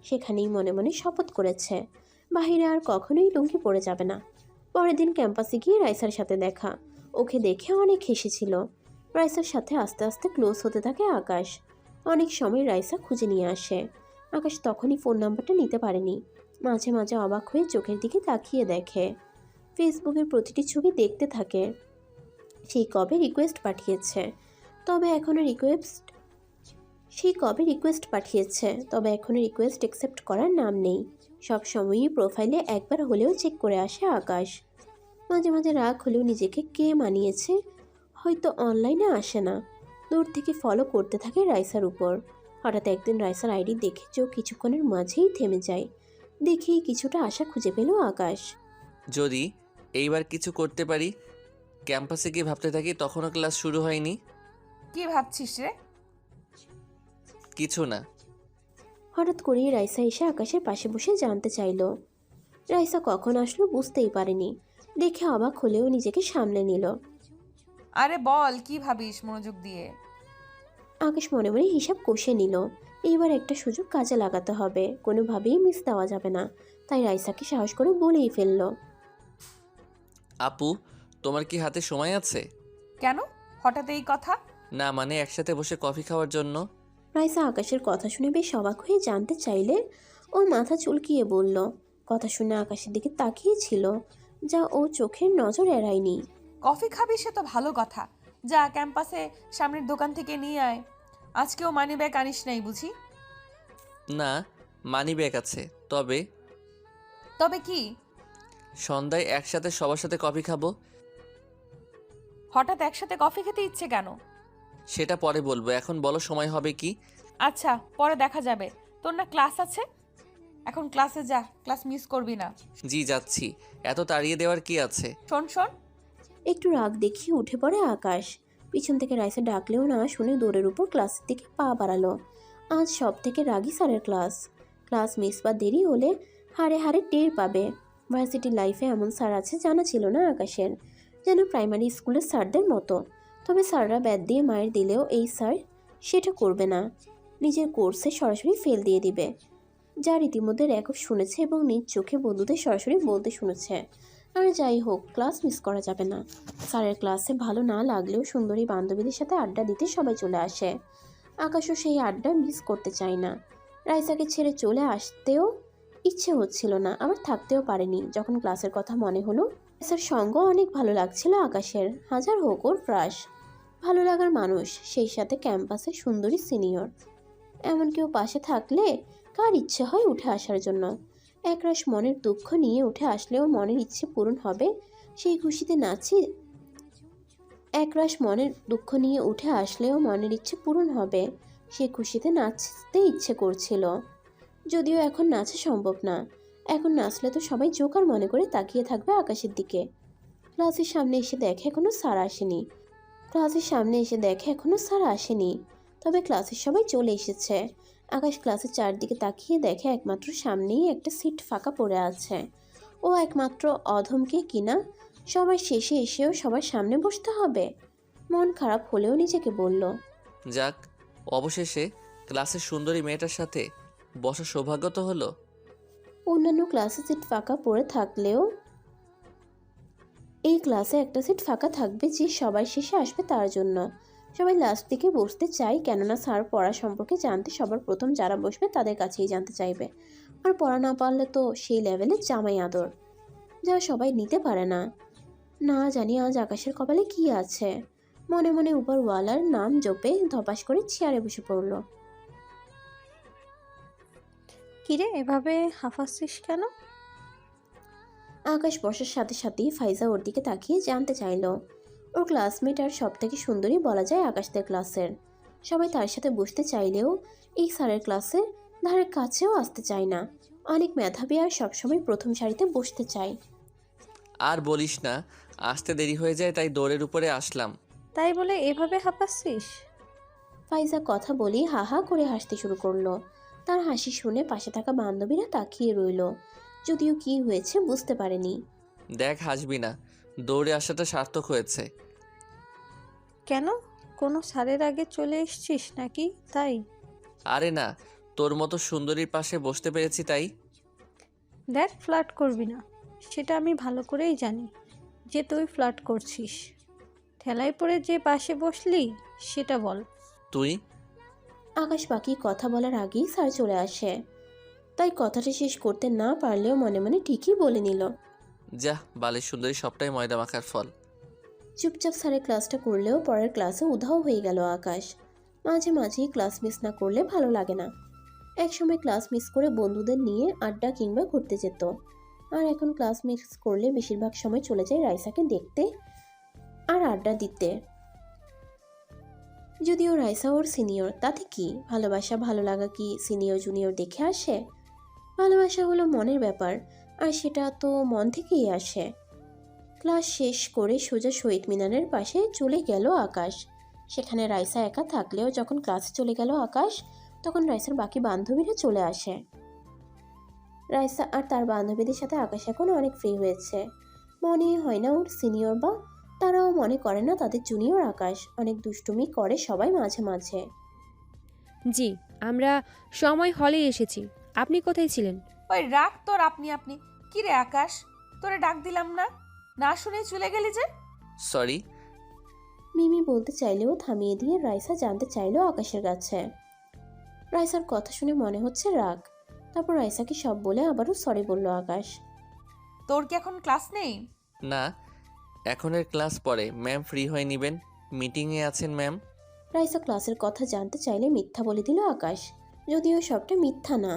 সেখানেই মনে মনে শপথ করেছে বাহিরে আর কখনোই লুঙ্গি পরে যাবে না। পরের দিন ক্যাম্পাসে গিয়ে রাইসার সাথে দেখা। ওকে দেখে অনেক হেসেছিল। রাইসার সাথে আস্তে আস্তে ক্লোজ হতে থাকে আকাশ। অনেক সময় রাইসা খুঁজে নিয়ে আসে। আকাশ তখনই ফোন নাম্বারটা নিতে পারেনি। মাঝে মাঝে অবাক হয়ে চোখের দিকে তাকিয়ে দেখে। ফেসবুকের প্রতিটি ছবি দেখতে থাকে। সেই কবে রিকোয়েস্ট পাঠিয়েছে, তবে এখনো রিকোয়েস্ট অ্যাকসেপ্ট করার নাম নেই। সব সময়ই প্রোফাইলে একবার হলেও চেক করে আসে আকাশ। মাঝে মাঝে রাগ হলেও নিজেকে কে মানিয়েছে, হয়তো অনলাইনে আসে না, দূর থেকে ফলো করতে থাকে রাইসার উপর। হঠাৎ একদিন রাইসার আইডি দেখে চোখ কিছুক্ষণের মাঝেই থেমে যায়। দেখেই কিছুটা আশা খুঁজে পেল আকাশ। যদি এইবার কিছু করতে পারি। ক্যাম্পাসে গিয়ে ভাবতে থাকি তখনও ক্লাস শুরু হয়নি। কি ভাবছিস রে? কিছু না। হঠাৎ করেই রাইসা এসে আকাশের পাশে বসে জানতে চাইল। রাইসা কখন আসলো বুঝতেই পারেনি। দেখে অবাক হলেও নিজেকে সামলে নিল। আরে বল, কি ভাবিস মনোযোগ দিয়ে? আকাশ মনে মনে হিসাব কষে নিল। এইবার একটা সুযোগ কাজে লাগাতে হবে, কোনোভাবেই মিস দেওয়া যাবে না। তাই রাইসাকে সাহস করে বলেই ফেলল। আপু, তোমার কি হাতে সময় আছে? কেন হঠাৎ এই কথা? না মানে একসাথে বসে কফি খাওয়ার জন্য। রাইসা আকাশের কথা শুনে বেশ অবাক হয়ে জানতে চাইলে ও মাথা চুলকিয়ে বলল। কথা শুনে আকাশের দিকে তাকিয়েছিল, যা ও চোখের নজর এড়ায়নি। কফি খাবি সে তো ভালো কথা, যা ক্যাম্পাসে সামনের দোকান থেকে নিয়ে আয়। আজকেও মানি ব্যাগ আনিস নাই বুঝি? না, মানি ব্যাগ আছে। তবে কি? সন্ধ্যায় একসাথে সবার সাথে কফি খাবো। হঠাৎ একসাথে কফি খেতে ইচ্ছে কেন? সেটা পরে বলবো, এখন বলো সময় হবে কি? আচ্ছা, পরে দেখা যাবে। তোর না ক্লাস আছে, এখন ক্লাসে যা, ক্লাস মিস করবি না। জি যাচ্ছি, এত তাড়িয়ে দেওয়ার কি আছে? শোন শোন। একটু রাগ দেখিয়ে উঠে পড়ে আকাশ। পিছন থেকে রাইসা ডাকলেও না শুনে দৌড়ের উপর ক্লাসের দিকে পা বাড়ালো। আজ সব থেকে রাগী স্যারের ক্লাস মিস বা দেরি হলে হাড়ে হাড়ে টের পাবে। ভার্সিটি লাইফে এমন স্যার আছে জানা ছিল না আকাশের, যেন প্রাইমারি স্কুলের স্যারদের মতো। তবে স্যাররা ব্যাট দিয়ে মায়ের দিলেও এই স্যার সেটা করবে না, নিজের কোর্সে সরাসরি ফেল দিয়ে দিবে। যার ইতিমধ্যে রেকর্ড শুনেছে এবং নিজ চোখে বন্ধুদের সরাসরি বলতে শুনেছে। আর যাই হোক, ক্লাস মিস করা যাবে না। স্যারের ক্লাসে ভালো না লাগলেও সুন্দরী বান্ধবীদের সাথে আড্ডা দিতে সবাই চলে আসে। আকাশও সেই আড্ডা মিস করতে চায় না। রাইসাকে ছেড়ে চলে আসতেও ইচ্ছে হচ্ছিল না, আবার থাকতেও পারেনি। যখন ক্লাসের কথা মনে হলো, রাইসার সঙ্গ অনেক ভালো লাগছিল আকাশের। হাজার হোক ওর ক্রাশ, ভালো লাগার মানুষ, সেই সাথে ক্যাম্পাসের সুন্দরী সিনিয়র। এমন কেউ পাশে থাকলে কার ইচ্ছে হয় উঠে আসার জন্য। একরাশ মনের দুঃখ নিয়ে উঠে আসলেও মনের ইচ্ছে পূরণ হবে সেই খুশিতে নাচতে ইচ্ছে করছিল। যদিও এখন নাচা সম্ভব না, এখন নাচলে তো সবাই জোকার মনে করে তাকিয়ে থাকবে আকাশের দিকে। ক্লাসের সামনে এসে দেখে এখনো স্যার আসেনি। তবে ক্লাসের সবাই চলে এসেছে। আকাশ ক্লাসের চারদিকে তাকিয়ে দেখে একমাত্র সামনেই একটা সিট ফাঁকা পড়ে আছে। ও একমাত্র অধমকে কিনা সবার শেষে এসেও সবার সামনে বসতে হবে। মন খারাপ হলেও নিজেকে বলল, যাক, অবশেষে ক্লাসের সুন্দরী মেয়েটার সাথে বসার সৌভাগ্য তো হলো। অন্যান্য ক্লাসে সিট ফাঁকা পড়ে থাকলেও এই ক্লাসে একটা সিট ফাঁকা থাকবে যে সবাই শেষে আসবে তার জন্য। সবাই লাস্ট দিকে বসতে চায়, কেননা স্যার পড়া সম্পর্কে জানতে সবার প্রথম যারা বসবে তাদের কাছেই জানতে চাইবে। আর পড়া না পারলে তো সেই লেভেলে জামাই আদর, যা সবাই নিতে পারে না। না জানি আজ আকাশের কপালে কি আছে। মনে মনে উপরওয়ালার নাম জপে ধপাস করে চেয়ারে বসে পড়ল। কিরে এভাবে হাঁফাচ্ছিস কেন? আকাশ বসার সাথে সাথেই ফাইজা ওর দিকে তাকিয়ে জানতে চাইল। ওর ক্লাসমেট আর সব থেকে সুন্দরী বলা যায় আকাশদের ক্লাসের। সবাই তার সাথে বসতে চাইলেও এই স্যারের ক্লাসে ধারের কাছেও আসতে চায় না। অনেক মেধাবী আর সবসময় প্রথম সারিতে বসতে চায়। আর বলিস না, আসতে দেরি হয়ে যায় তাই দৌড়ের উপরে আসলাম। তাই বলে এভাবে হাঁপাচ্ছিস? ফাইজা কথা বলেই হা হা করে হাসতে শুরু করলো। তার হাসি শুনে পাশে থাকা বান্ধবীরা তাকিয়ে রইল, যদিও কি হয়েছে বুঝতে পারেনি। দেখ, হাসবি না, দৌড়ে আসাটা সার্থক হয়েছে। কেন, কোনো স্যারের আগে চলে এসছিস নাকি তাই? আরে না, তোর মতো সুন্দরীর পাশে বসতে পেরেছি তাই। দেখ, ফ্লার্ট করবি না, সেটা আমি ভালো করেই জানি যে তুই ফ্লার্ট করছিস। ঠেলায় পড়ে যে পাশে বসলি সেটা বল। তুই? আকাশ বাকি কথা বলার আগেই স্যার চলে আসে, তাই কথাটা শেষ করতে না পারলেও মনে মনে ঠিকই বলে নিল। যা, বালের সুন্দরী সবটাই ময়দা মাখার ফল। চুপচাপ স্যারের ক্লাসটা করলেও পরের ক্লাসে উধাও হয়ে গেল আকাশ। মাঝে মাঝেই ক্লাস মিস না করলে ভালো লাগে না। একসময় ক্লাস মিস করে বন্ধুদের নিয়ে আড্ডা কিংবা ঘুরতে যেত, আর এখন ক্লাস মিস করলে বেশিরভাগ সময় চলে যায় রাইসাকে দেখতে আর আড্ডা দিতে। যদিও রাইসা ওর সিনিয়র, তাতে কি, ভালোবাসা ভালো লাগা কি সিনিয়র জুনিয়র দেখে আসে? ভালোবাসা হলো মনের ব্যাপার, আর সেটা তো মন থেকেই আসে। ক্লাস শেষ করে সোজা শহীদ মিনারের পাশে চলে গেল আকাশ। সেখানে রাইসা একা থাকলেও যখন ক্লাসে চলে গেল আকাশ, তখন রাইসার বাকি বান্ধবীরা চলে আসে। রাইসা আর তার বান্ধবীদের সাথে আকাশ এখন অনেক ফ্রি হয়েছে। মনে হয় না ওর সিনিয়র, বা তারাও মনে করে না তাদের জুনিয়র আকাশ। অনেক দুষ্টুমি করে সবাই মাঝে মাঝে। জি, আমরা সময় হলে এসেছি। আপনি কোথায় ছিলেন? ওই রাগ তোর আপনি আপনি। কি রে আকাশ, তোরে ডাক দিলাম না, না শুনে চলে গেলি যে? সরি। মিমি বলতে চাইলেও থামিয়ে দিয়ে রাইসা জানতে চাইলো আকাশের কাছে। রাইসার কথা শুনে মনে হচ্ছে রাগ। তারপর রাইসাকে সব বলে আবারও সরি বলল আকাশ। তোর কি এখন ক্লাস নেই? না, এখনের ক্লাস পরে ম্যাম ফ্রি হয়ে নেবেন, মিটিংয়ে আছেন ম্যাম। রাইসা ক্লাসের কথা জানতে চাইলে মিথ্যা বলে দিল আকাশ, যদিও সবটা মিথ্যা না,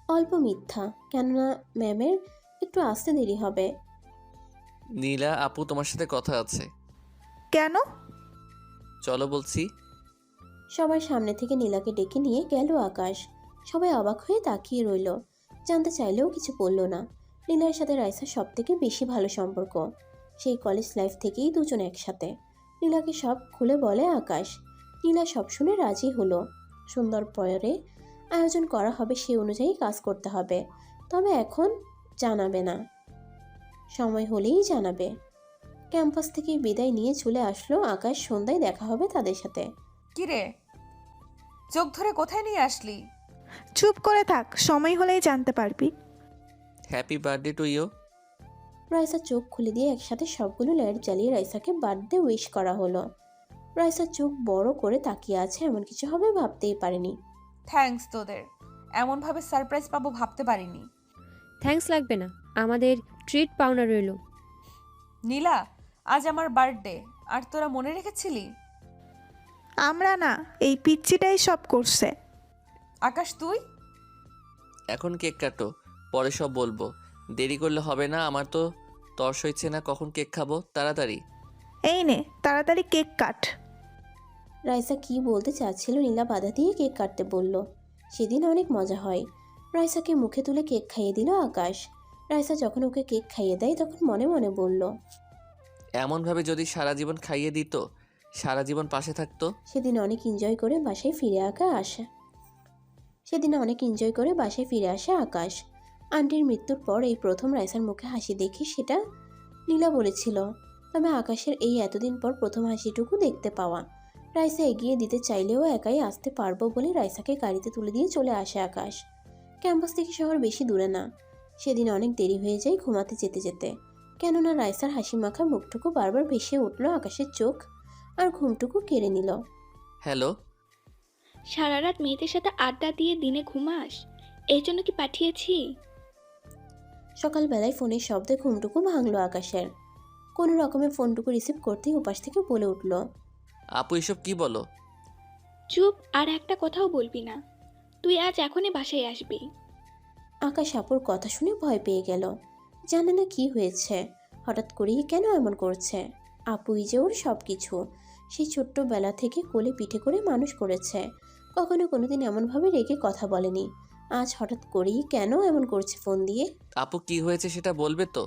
অল্প মিথ্যা, কেননা ম্যামের একটু আসতে দেরি হবে। নীলা আপু তোমার সাথে কথা আছে। কেন? চলো বলছি। সবার সামনে থেকে নীলাকে ডেকে নিয়ে গেল আকাশ। সবাই অবাক হয়ে তাকিয়ে রইল, জানতে চাইলেও কিছু বলল না। নীলার সাথে রাইসার সব থেকে বেশি ভালো সম্পর্ক, সেই কলেজ লাইফ থেকেই দুজন একসাথে। নীলাকে সব খুলে বলে আকাশ। নীলা সব শুনে রাজি হলো। সুন্দর পরে আয়োজন করা হবে, সেই অনুযায়ী কাজ করতে হবে। তবে এখন জানাবে না, সময় হলেই জানাবে। ক্যাম্পাস থেকে বিদায় নিয়ে চলে আসলো আকাশ। সন্ধ্যায় দেখা হবে তাদের সাথে। কি রে, চোখ ধরে কোথায় নিয়ে আসলি? চুপ করে থাক, সময় হলেই জানতে পারবি। Happy birthday to you. Raisa চোখ খুলে দিয়ে একসাথে সবগুলো লাইট জ্বালিয়ে রাইসাকে বার্থডে উইশ করা হলো। রাইসা চোখ বড় করে তাকিয়ে আছে, এমন কিছু হবে ভাবতেই পারেনি। থ্যাঙ্কস তোদের, এমনভাবে সারপ্রাইজ পাবো ভাবতে পারিনি। থ্যাঙ্কস লাগবে না, আমাদের ট্রিট পাওনা রইল। নীলা, আজ আমার বার্থডে, আর তোরা মনে রেখেছিলি? আমরা না, এই পিচ্চিটাই সব করছে। আকাশ তুই? এখন কেক কাটো, পরে সব বলবো। দেরি করলে হবে না, আমার তো তর্স হচ্ছে না কখন কেক খাবো, তাড়াতাড়ি। এই নে, তাড়াতাড়ি কেক কাট। রাইসা কি বলতে চাচ্ছিল, নীলা বাধা দিয়ে কেক কাটতে বলল। সেদিন অনেক মজা হয়। রাইসাকে মুখে তুলে কেক খাইয়ে দিল আকাশ। রাইসা যখন ওকে কেক খাইয়ে দেয় তখন মনে মনে বলল, এমনভাবে যদি সারা জীবন খাইয়ে দিত, সারা জীবন পাশে থাকতো। সেদিন অনেক এনজয় করে বাসায় ফিরে আসে আকাশ। আন্টির মৃত্যুর পর এই প্রথম রাইসার মুখে হাসি দেখি, সেটা নীলা বলেছিল। তবে আকাশের এই এতদিন পর প্রথম হাসিটুকু দেখতে পাওয়া। রাইসা এগিয়ে দিতে চাইলেও একাই আসতে পারবো বলে রাইসাকে গাড়িতে তুলে দিয়ে চলে আসে আকাশ। ক্যাম্পাস থেকে শহর বেশি দূরে না। সেদিন অনেক দেরি হয়ে যায় ঘুমাতে যেতে যেতে, কেননা রাইসার হাসি মাখা মুখটুকু বারবার ভেসে উঠল আকাশের চোখ, আর ঘুমটুকু কেড়ে নিল। হ্যালো। সারা রাত মেয়েদের সাথে আড্ডা দিয়ে দিনে ঘুমাস, এই জন্য কি পাঠিয়েছি? সকালবেলায় ফোনের শব্দে ঘুমটুকু ভাঙল আকাশের। কোনো রকমে ফোনটুকু রিসিভ করতেই ওপাশ থেকে বলে উঠল, আপু এসব কি বলো? চুপ, আর একটা কথাও বলবি না। তুই আজ এখনই বাসায় আসবি। আকাশ আপুর কথা শুনে ভয় পেয়ে গেল। জানে না কি হয়েছে, হঠাৎ করেই কেন এমন করছে। আপুই যে ওর সব কিছু, সেই ছোট্টবেলা থেকে কোলে পিঠে করে মানুষ করেছে। কখনো কোনোদিন এমনভাবে রেগে কথা বলেনি। আজ হঠাৎ করেই কেন এমন করছে ফোন দিয়ে? আপু কি হয়েছে সেটা বলবে তো?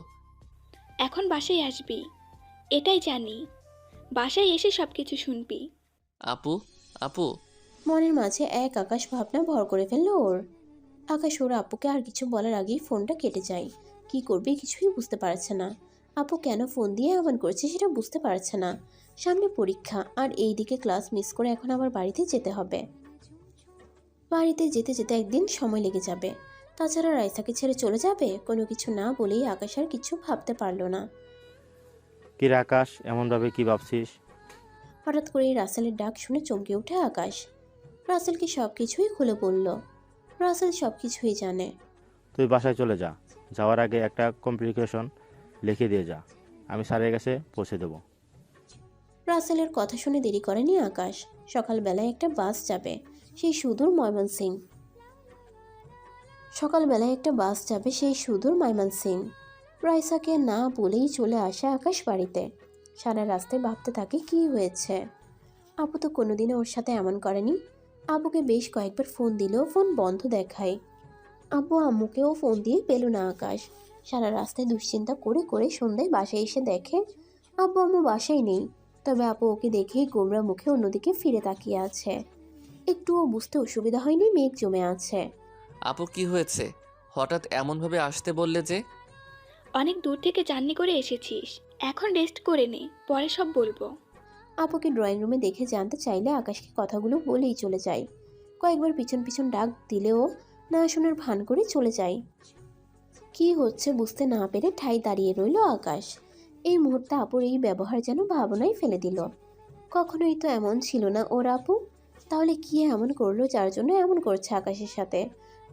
এখন বাসায় আসবি, এটাই জানি। বাসায় এসে সব কিছু শুনবি। আপু আপু মনের মাঝে এক আকাশ ভাবনা ভর করে ফেললো ওর। আকাশ ওর আপুকে আর কিছু বলার আগেই ফোনটা কেটে যায়। কি করবে কিছুই বুঝতে পারছে না। আপু কেন ফোন দিয়ে এমন করছে সেটা বুঝতে পারছে না। সামনে পরীক্ষা, আর এই দিকে ক্লাস মিস করে এখন আবার বাড়িতে যেতে হবে। বাড়িতে যেতে যেতে একদিন সময় লেগে যাবে। তাছাড়া রাইসাকে ছেড়ে চলে যাবে, কোনো কিছু না বলেই আকাশ আর কিছু ভাবতে পারলো না। কি রে আকাশ, এমনভাবে কি ভাবছিস? হঠাৎ করেই রাসেলের ডাক শুনে চমকে ওঠে আকাশ। রাসেলকে সব কিছুই খুলে বলল। রাসেল সব কিছুই জানে। তুই বাসায় চলে যা, যাওয়ার আগে একটা কমপ্লিকেশন লিখে দিয়ে যা, আমি স্যারের কাছে পৌঁছে দেবো। রাসেলের কথা শুনে দেরি করেনি আকাশ। সকালবেলায় একটা বাস যাবে সেই সুদূর ময়মনসিং। রাইসাকে না বলেই চলে আসে আকাশ বাড়িতে। সারা রাস্তায় ভাবতে থাকে কি হয়েছে। আপু তো কোনোদিনও ওর সাথে এমন করেনি। আপুকে বেশ কয়েকবার ফোন দিলেও ফোন বন্ধ দেখায়। আব্বু আম্মুকেও ফোন দিয়ে পেল না আকাশ। সারা রাস্তায় দুশ্চিন্তা করে করে সন্ধ্যায় বাসায় এসে দেখে আব্বু আম্মু বাসায় নেই। তবে আপু ওকে দেখেই গোমরা মুখে অন্যদিকে ফিরে তাকিয়ে আছে। একটুও বুঝতে অসুবিধা হয়নি মেঘ জমে আছে। আপু কি হয়েছে? হঠাৎ এমনভাবে আসতে বললে যে? অনেক দূর থেকে জার্নি করে এসেছিস, এখন রেস্ট করে নে, পরে সব বলবো। আপুকে ড্রয়িং রুমে দেখে জানতে চাইলে আকাশকে কথাগুলো বলেই চলে যায়। কয়েকবার পিছন পিছন ডাক দিলেও না শোনার ভান করে চলে যায়। কি হচ্ছে বুঝতে না পেরে ঠাই দাঁড়িয়ে রইল আকাশ। এই মুহূর্তে আপুর এই ব্যবহার যেন ভাবনায় ফেলে দিল। কখনোই তো এমন ছিল না ওর আপু। তাহলে কি এমন করলো যার জন্য এমন করছে আকাশের সাথে?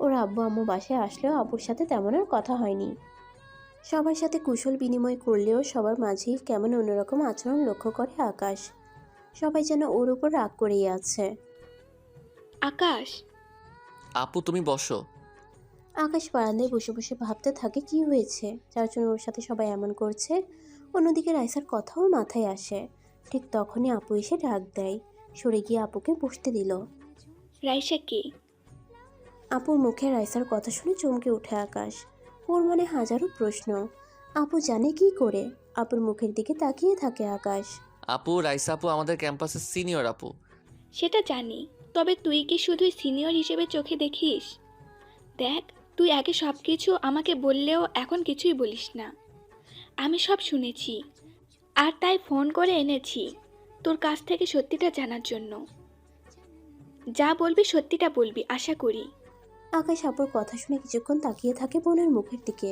ওর আব্বু আম্মু বাসায় আসলেও আপুর সাথে তেমন আর কথা হয়নি। সবার সাথে কুশল বিনিময় করলেও সবার মাঝেই কেমন অন্যরকম আচরণ লক্ষ্য করে আকাশ। সবাই যেন ওর উপর রাগ করেই আছে। আকাশ, আপু তুমি বসো। আকাশ বারান্দায় বসে বসে ভাবতে থাকে কি হয়েছে যার জন্য ওর সাথে সবাই এমন করছে। অন্যদিকে রাইসার কথাও মাথায় আসে। ঠিক তখনই আপু এসে ডাক দেয়। সরে গিয়ে আপুকে বসতে দিল। রাইসা কে? আপুর মুখে রাইসার কথা শুনে চমকে ওঠে আকাশ। ওর মনে হাজারো প্রশ্ন। আপু জানে কি করে? আপুর মুখের দিকে তাকিয়ে থাকে আকাশ। আপু রাইসা আপু আমাদের ক্যাম্পাসের সিনিয়র আপু। সেটা জানি, তবে তুই কি শুধুই সিনিয়র হিসেবে চোখে দেখিস? দেখ, তুই আগে সব কিছু আমাকে বললেও এখন কিছুই বলিস না। আমি সব শুনেছি, আর তাই ফোন করে এনেছি তোর কাছ থেকে সত্যিটা জানার জন্য। যা বলবি সত্যিটা বলবি, আশা করি। আকাশ আপুর কথা শুনে কিছুক্ষণ তাকিয়ে থাকে বোনের মুখের দিকে।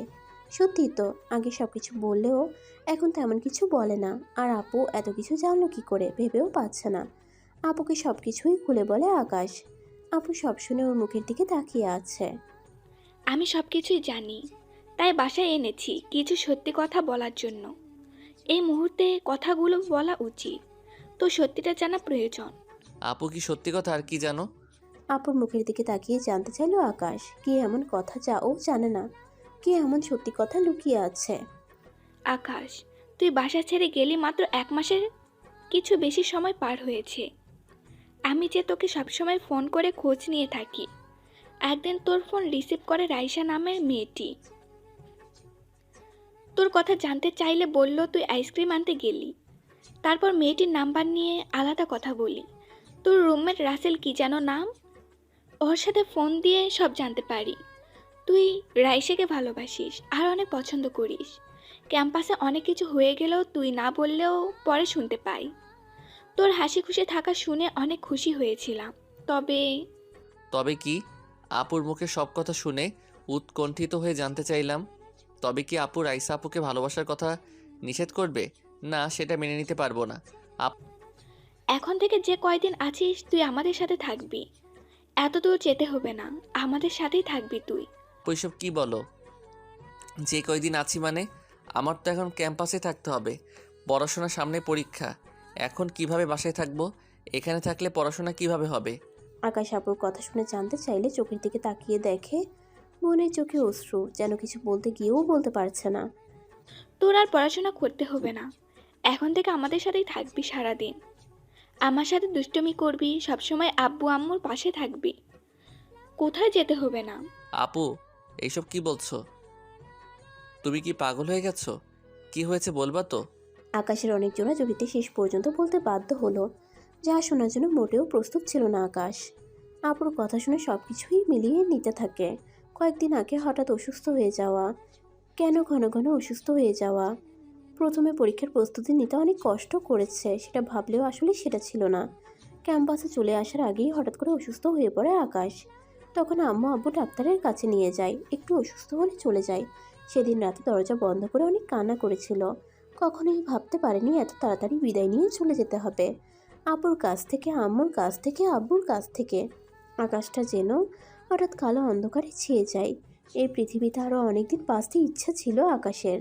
সত্যি তো, আগে সব কিছু বললেও এখন তেমন কিছু বলে না। আর আপু এত কিছু জানলো কি করে ভেবেও পাচ্ছে না। আপুকে সব কিছুই খুলে বলে আকাশ। আপু সব শুনে ওর মুখের দিকে তাকিয়ে আছে। আমি সব কিছুই জানি, তাই বাসায় এনেছি কিছু সত্যি কথা বলার জন্য। এই মুহূর্তে কথাগুলো বলা উচিত, তো সত্যিটা জানা প্রয়োজন। আপু কি সত্যি কথা আর কি জানো? আপুর মুখের দিকে তাকিয়ে জানতে চাইলো আকাশ কি এমন কথা যা ও জানে না, কি এমন সত্যি কথা লুকিয়ে আছে। আকাশ, তুই বাসা ছেড়ে গেলি মাত্র 1 মাসের কিছু বেশি সময় পার হয়েছে। আমি যে তোকে সবসময় ফোন করে খোঁজ নিয়ে থাকি। একদিন তোর ফোন রিসিভ করে রাইসা নামের মেয়েটি। তোর কথা জানতে চাইলে বলল তুই আইসক্রিম আনতে গেলি। তারপর মেয়েটির নাম্বার নিয়ে আলাদা কথা বলি। তোর রুমমেট রাসেল কি যেন নাম, ওর সাথে ফোন দিয়ে সব জানতে পারি। তুই রাইসাকে ভালোবাসিস আর অনেক পছন্দ করিস। ক্যাম্পাসে অনেক কিছু হয়ে গেলেও তুই না বললেও পরে শুনতে পাই। তোর হাসি খুশি থাকা শুনে অনেক খুশি হয়েছিলাম। তবে তবে কি? আপুর মুখে সব কথা শুনে উৎকণ্ঠিত হয়ে জানতে চাইলাম, তবে কি আপু রাইসা আপুকে ভালোবাসার কথা নিষেধ করবে? না, সেটা মেনে নিতে পারবো না। এখন থেকে যে কয়দিন আছিস তুই আমাদের সাথে থাকবি। এত দূর যেতে হবে না, আমাদের সাথেই থাকবি তুই। আপু এসব কি বলো? যে কয়দিন আছি মানে? আমার তো এখন ক্যাম্পাসে থাকতে হবে, পড়াশোনার সামনে পরীক্ষা। এখন কিভাবে বাসায় থাকবো? এখানে থাকলে পড়াশোনা কিভাবে হবে? আকাশ আপুর কথা শুনে জানতে চাইলে চোখের দিকে তাকিয়ে দেখে মনের চোখে অশ্রু, যেন কিছু বলতে গিয়েও বলতে পারছে না। তোর আর পড়াশোনা করতে হবে না, এখন থেকে আমাদের সাথেই থাকবি সারাদিন। আমার সাথে দুষ্টুমি করবি, সবসময় আব্বু আম্মুর পাশে থাকবি, কোথায় যেতে হবে না। আপু এইসব কি বলছো? তুমি কি পাগল হয়ে গেছো? কি হয়েছে বলবা তো? আকাশের অনেক জোরাজুরিতে শেষ পর্যন্ত বলতে বাধ্য হলো, যা শোনার জন্য মোটেও প্রস্তুত ছিল না আকাশ। আপুর কথা শুনে সব কিছুই মিলিয়ে নিতে থাকে। কয়েকদিন আগে হঠাৎ অসুস্থ হয়ে যাওয়া, কেন ঘন ঘন অসুস্থ হয়ে যাওয়া, প্রথমে পরীক্ষার প্রস্তুতি নিতে অনেক কষ্ট করেছে, সেটা ভাবলেও আসলে সেটা ছিল না। ক্যাম্পাসে চলে আসার আগেই হঠাৎ করে অসুস্থ হয়ে পড়ে আকাশ। তখন আম্মু আব্বু ডাক্তারের কাছে নিয়ে যায়, একটু অসুস্থ হলে চলে যায়। সেদিন রাতে দরজা বন্ধ করে অনেক কান্না করেছিল। কখনোই ভাবতে পারেনি এত তাড়াতাড়ি বিদায় নিয়ে চলে যেতে হবে, আপুর কাছ থেকে, আম্মুর কাছ থেকে, আব্বুর কাছ থেকে। আকাশটা যেন হঠাৎ কালো অন্ধকারে ছেয়ে যায়। এই পৃথিবীতে আরও অনেকদিন বাঁচতে ইচ্ছা ছিল আকাশের।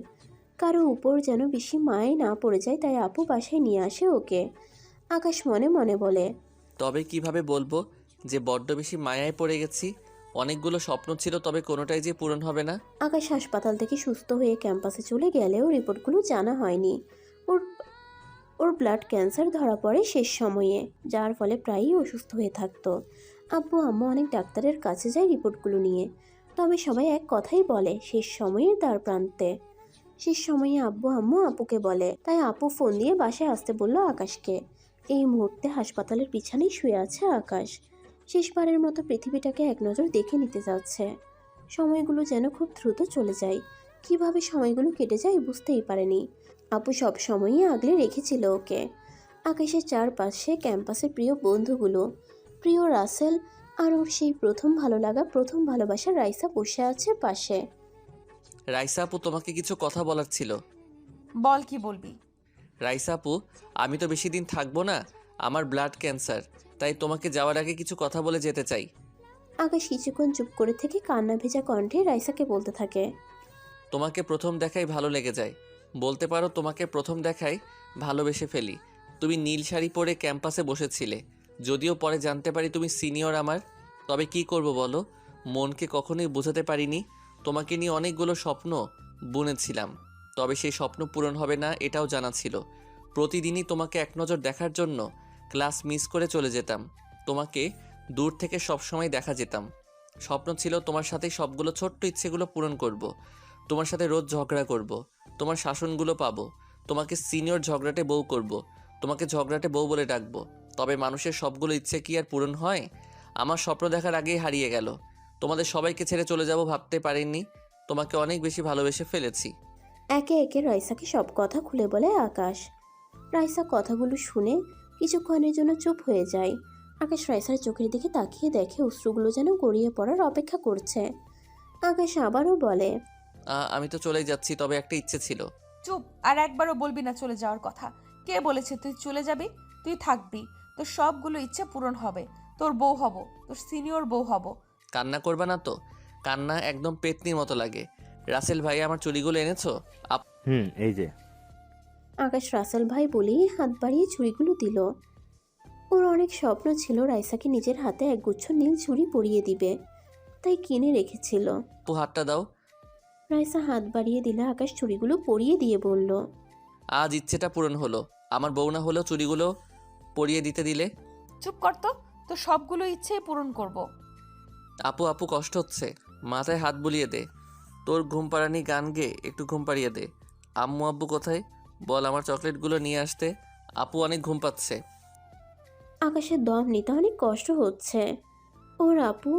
কারো উপর যেন বেশি মায় না পড়ে যায়, তাই আপু বাসায় নিয়ে আসে ওকে। আকাশ মনে মনে বলে, তবে কিভাবে বলবো যে বড্ড বেশি মায়ায় পড়ে গেছি? অনেকগুলো স্বপ্ন ছিল, তবে কোনোটাই যে পূরণ হবে না। আকাশ হাসপাতাল থেকে সুস্থ হয়ে ক্যাম্পাসে চলে গেলেও রিপোর্টগুলো জানা হয়নি। ওর ওর ব্লাড ক্যান্সার ধরা পড়ে শেষ সময়ে, যার ফলে প্রায়ই অসুস্থ হয়ে থাকতো। আব্বু আম্মু অনেক ডাক্তারের কাছে যায় রিপোর্টগুলো নিয়ে, তবে সবাই এক কথাই বলে শেষ সময়ের দ্বার প্রান্তে। শেষ সময়ে আব্বু আম্মু আপুকে বলে, তাই আপু ফোন দিয়ে বাসায় আসতে বলল আকাশকে। এই মুহূর্তে হাসপাতালের বিছানায় শুয়ে আছে আকাশ। শেষবারের মতো পৃথিবীটাকে এক নজর দেখে নিতে যাচ্ছে। সময়গুলো যেন খুব দ্রুত চলে যায়, কিভাবে সময়গুলো কেটে যায় বুঝতেই পারেনি। আপু সব সময়ই আগলে রেখেছিল ওকে। আকাশের চারপাশে ক্যাম্পাসের প্রিয় বন্ধুগুলো, প্রিয় রাসেল, আর ওর সেই প্রথম ভালো লাগা, প্রথম ভালোবাসা রাইসা বসে আছে পাশে। রাইসা আপু, তোমাকে কিছু কথা বলার ছিল। বল, কি বলবি? রাইসা আপু, আমি তো বেশি দিন থাকবো না, আমার ব্লাড ক্যান্সার, তাই তোমাকে যাওয়ার আগে কিছু কথা বলে যেতে চাই। আকাশ কিছুক্ষণ চুপ করে থেকে কান্না ভেজা কণ্ঠে রাইসাকে বলতে থাকে, তোমাকে প্রথম দেখাই ভালো লেগে যায়, বলতে পারো তোমাকে প্রথম দেখাই ভালোবেসে ফেলি। তুমি নীল শাড়ি পরে ক্যাম্পাসে বসেছিলে, যদিও পরে জানতে পারি তুমি সিনিয়র আমার। তবে কি করব বলো, মনকে কখনোই বোঝাতে পারিনি। তোমাকে নিয়ে অনেকগুলো স্বপ্ন বুনেছিলাম, তবে সেই স্বপ্ন পূরণ হবে না এটাও জানা ছিল। প্রতিদিনই তোমাকে এক নজর দেখার জন্য ক্লাস মিস করে চলে যেতাম, তোমাকে দূর থেকে সবসময় দেখা যেতাম। স্বপ্ন ছিল তোমার সাথে সবগুলো ছোট্ট ইচ্ছেগুলো পূরণ করব। তোমার সাথে রোজ ঝগড়া করব, তোমার শাসনগুলো পাবো, তোমাকে সিনিয়র ঝগড়াটে বউ করব, তোমাকে ঝগড়াটে বউ বলে ডাকবো। তবে মানুষের সবগুলো ইচ্ছে কি আর পূরণ হয়? আমার স্বপ্ন দেখার আগেই হারিয়ে গেল। তোমাদের সবাইকে ছেড়ে চলে যাব ভাবতে পারিনি, তোমাকে অনেক বেশি ভালোবেসে ফেলেছি। একে একে রাইসাকে সব কথা খুলে বলে আকাশ। রাইসা কথাগুলো শুনে কিছুক্ষণের জন্য চুপ হয়ে যায়। আকাশ রাইসার চোখের দিকে তাকিয়ে দেখে অশ্রুগুলো যেন গড়িয়ে পড়ার অপেক্ষা করছে। আকাশ আবারও বলে, আমি তো চলেই যাচ্ছি, তবে একটা ইচ্ছে ছিল। চুপ, আর একবারও বলবি না চলে যাওয়ার কথা। কে বলেছে তুই চলে যাবি? তুই থাকবি, তোর সবগুলো ইচ্ছে পূরণ হবে। তোর বউ হব, তোর সিনিয়র বউ হব। কান্না করবা না তো? কান্না একদম পেতনির মতো লাগে। রাসেল ভাই, আমার চুড়িগুলো এনেছো? এই যে। আকাশ রাসেল ভাই বলেই হাত বাড়িয়ে চুড়িগুলো দিল। ওর অনেক স্বপ্ন ছিল রাইসাকে নিজের হাতে একগুচ্ছ নীল চুড়ি পরিয়ে দিবে, তাই কিনে রেখেছিল। আপু হাতটা দাও। রাইসা হাত বাড়িয়ে দিলে আকাশ চুড়িগুলো পরিয়ে দিয়ে বলল, আজ ইচ্ছেটা পূরণ হলো। আমার বউ না হলেও চুড়িগুলো পরিয়ে দিতে দিলে। চুপ কর তো, তোর সবগুলো ইচ্ছেই পূরণ করব। আপু আপু কষ্ট হচ্ছে, মাথায় হাত বুলিয়ে দে। তোর ঘুম পাড়ানি গান গেয়ে একটু ঘুম পাড়িয়ে দে। আম্মু আব্বু কোথায়? বল আমার চকলেটগুলো নিয়ে আসতে, আপু অনেক ঘুম পাচ্ছে। আকাশের দম নিতে অনেক কষ্ট হচ্ছে। ওর আপু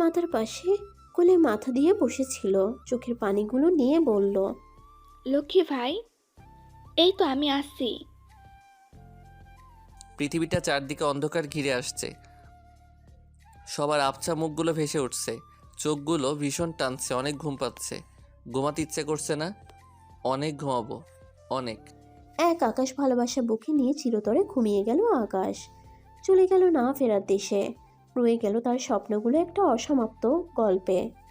মাথার পাশে কোলে মাথা দিয়ে বসেছিল, চোখের পানিগুলো নিয়ে বলল, লক্ষ্মী ভাই, এই তো আমি আসছি। পৃথিবীটা চারদিকে অন্ধকার ঘিরে আসছে। সবার আবছা মুখগুলো ভেসে উঠছে, চোখগুলো ভীষণ টানছে, অনেক ঘুম পাচ্ছে। ঘুমাতে ইচ্ছে করছে না? অনেক ঘুমাবো, অনেক। এক আকাশ ভালোবাসা বুকে নিয়ে চিরতরে ঘুমিয়ে গেল আকাশ। চলে গেল না ফেরার দেশে, রয়ে গেল তার স্বপ্নগুলো একটা অসমাপ্ত গল্পে।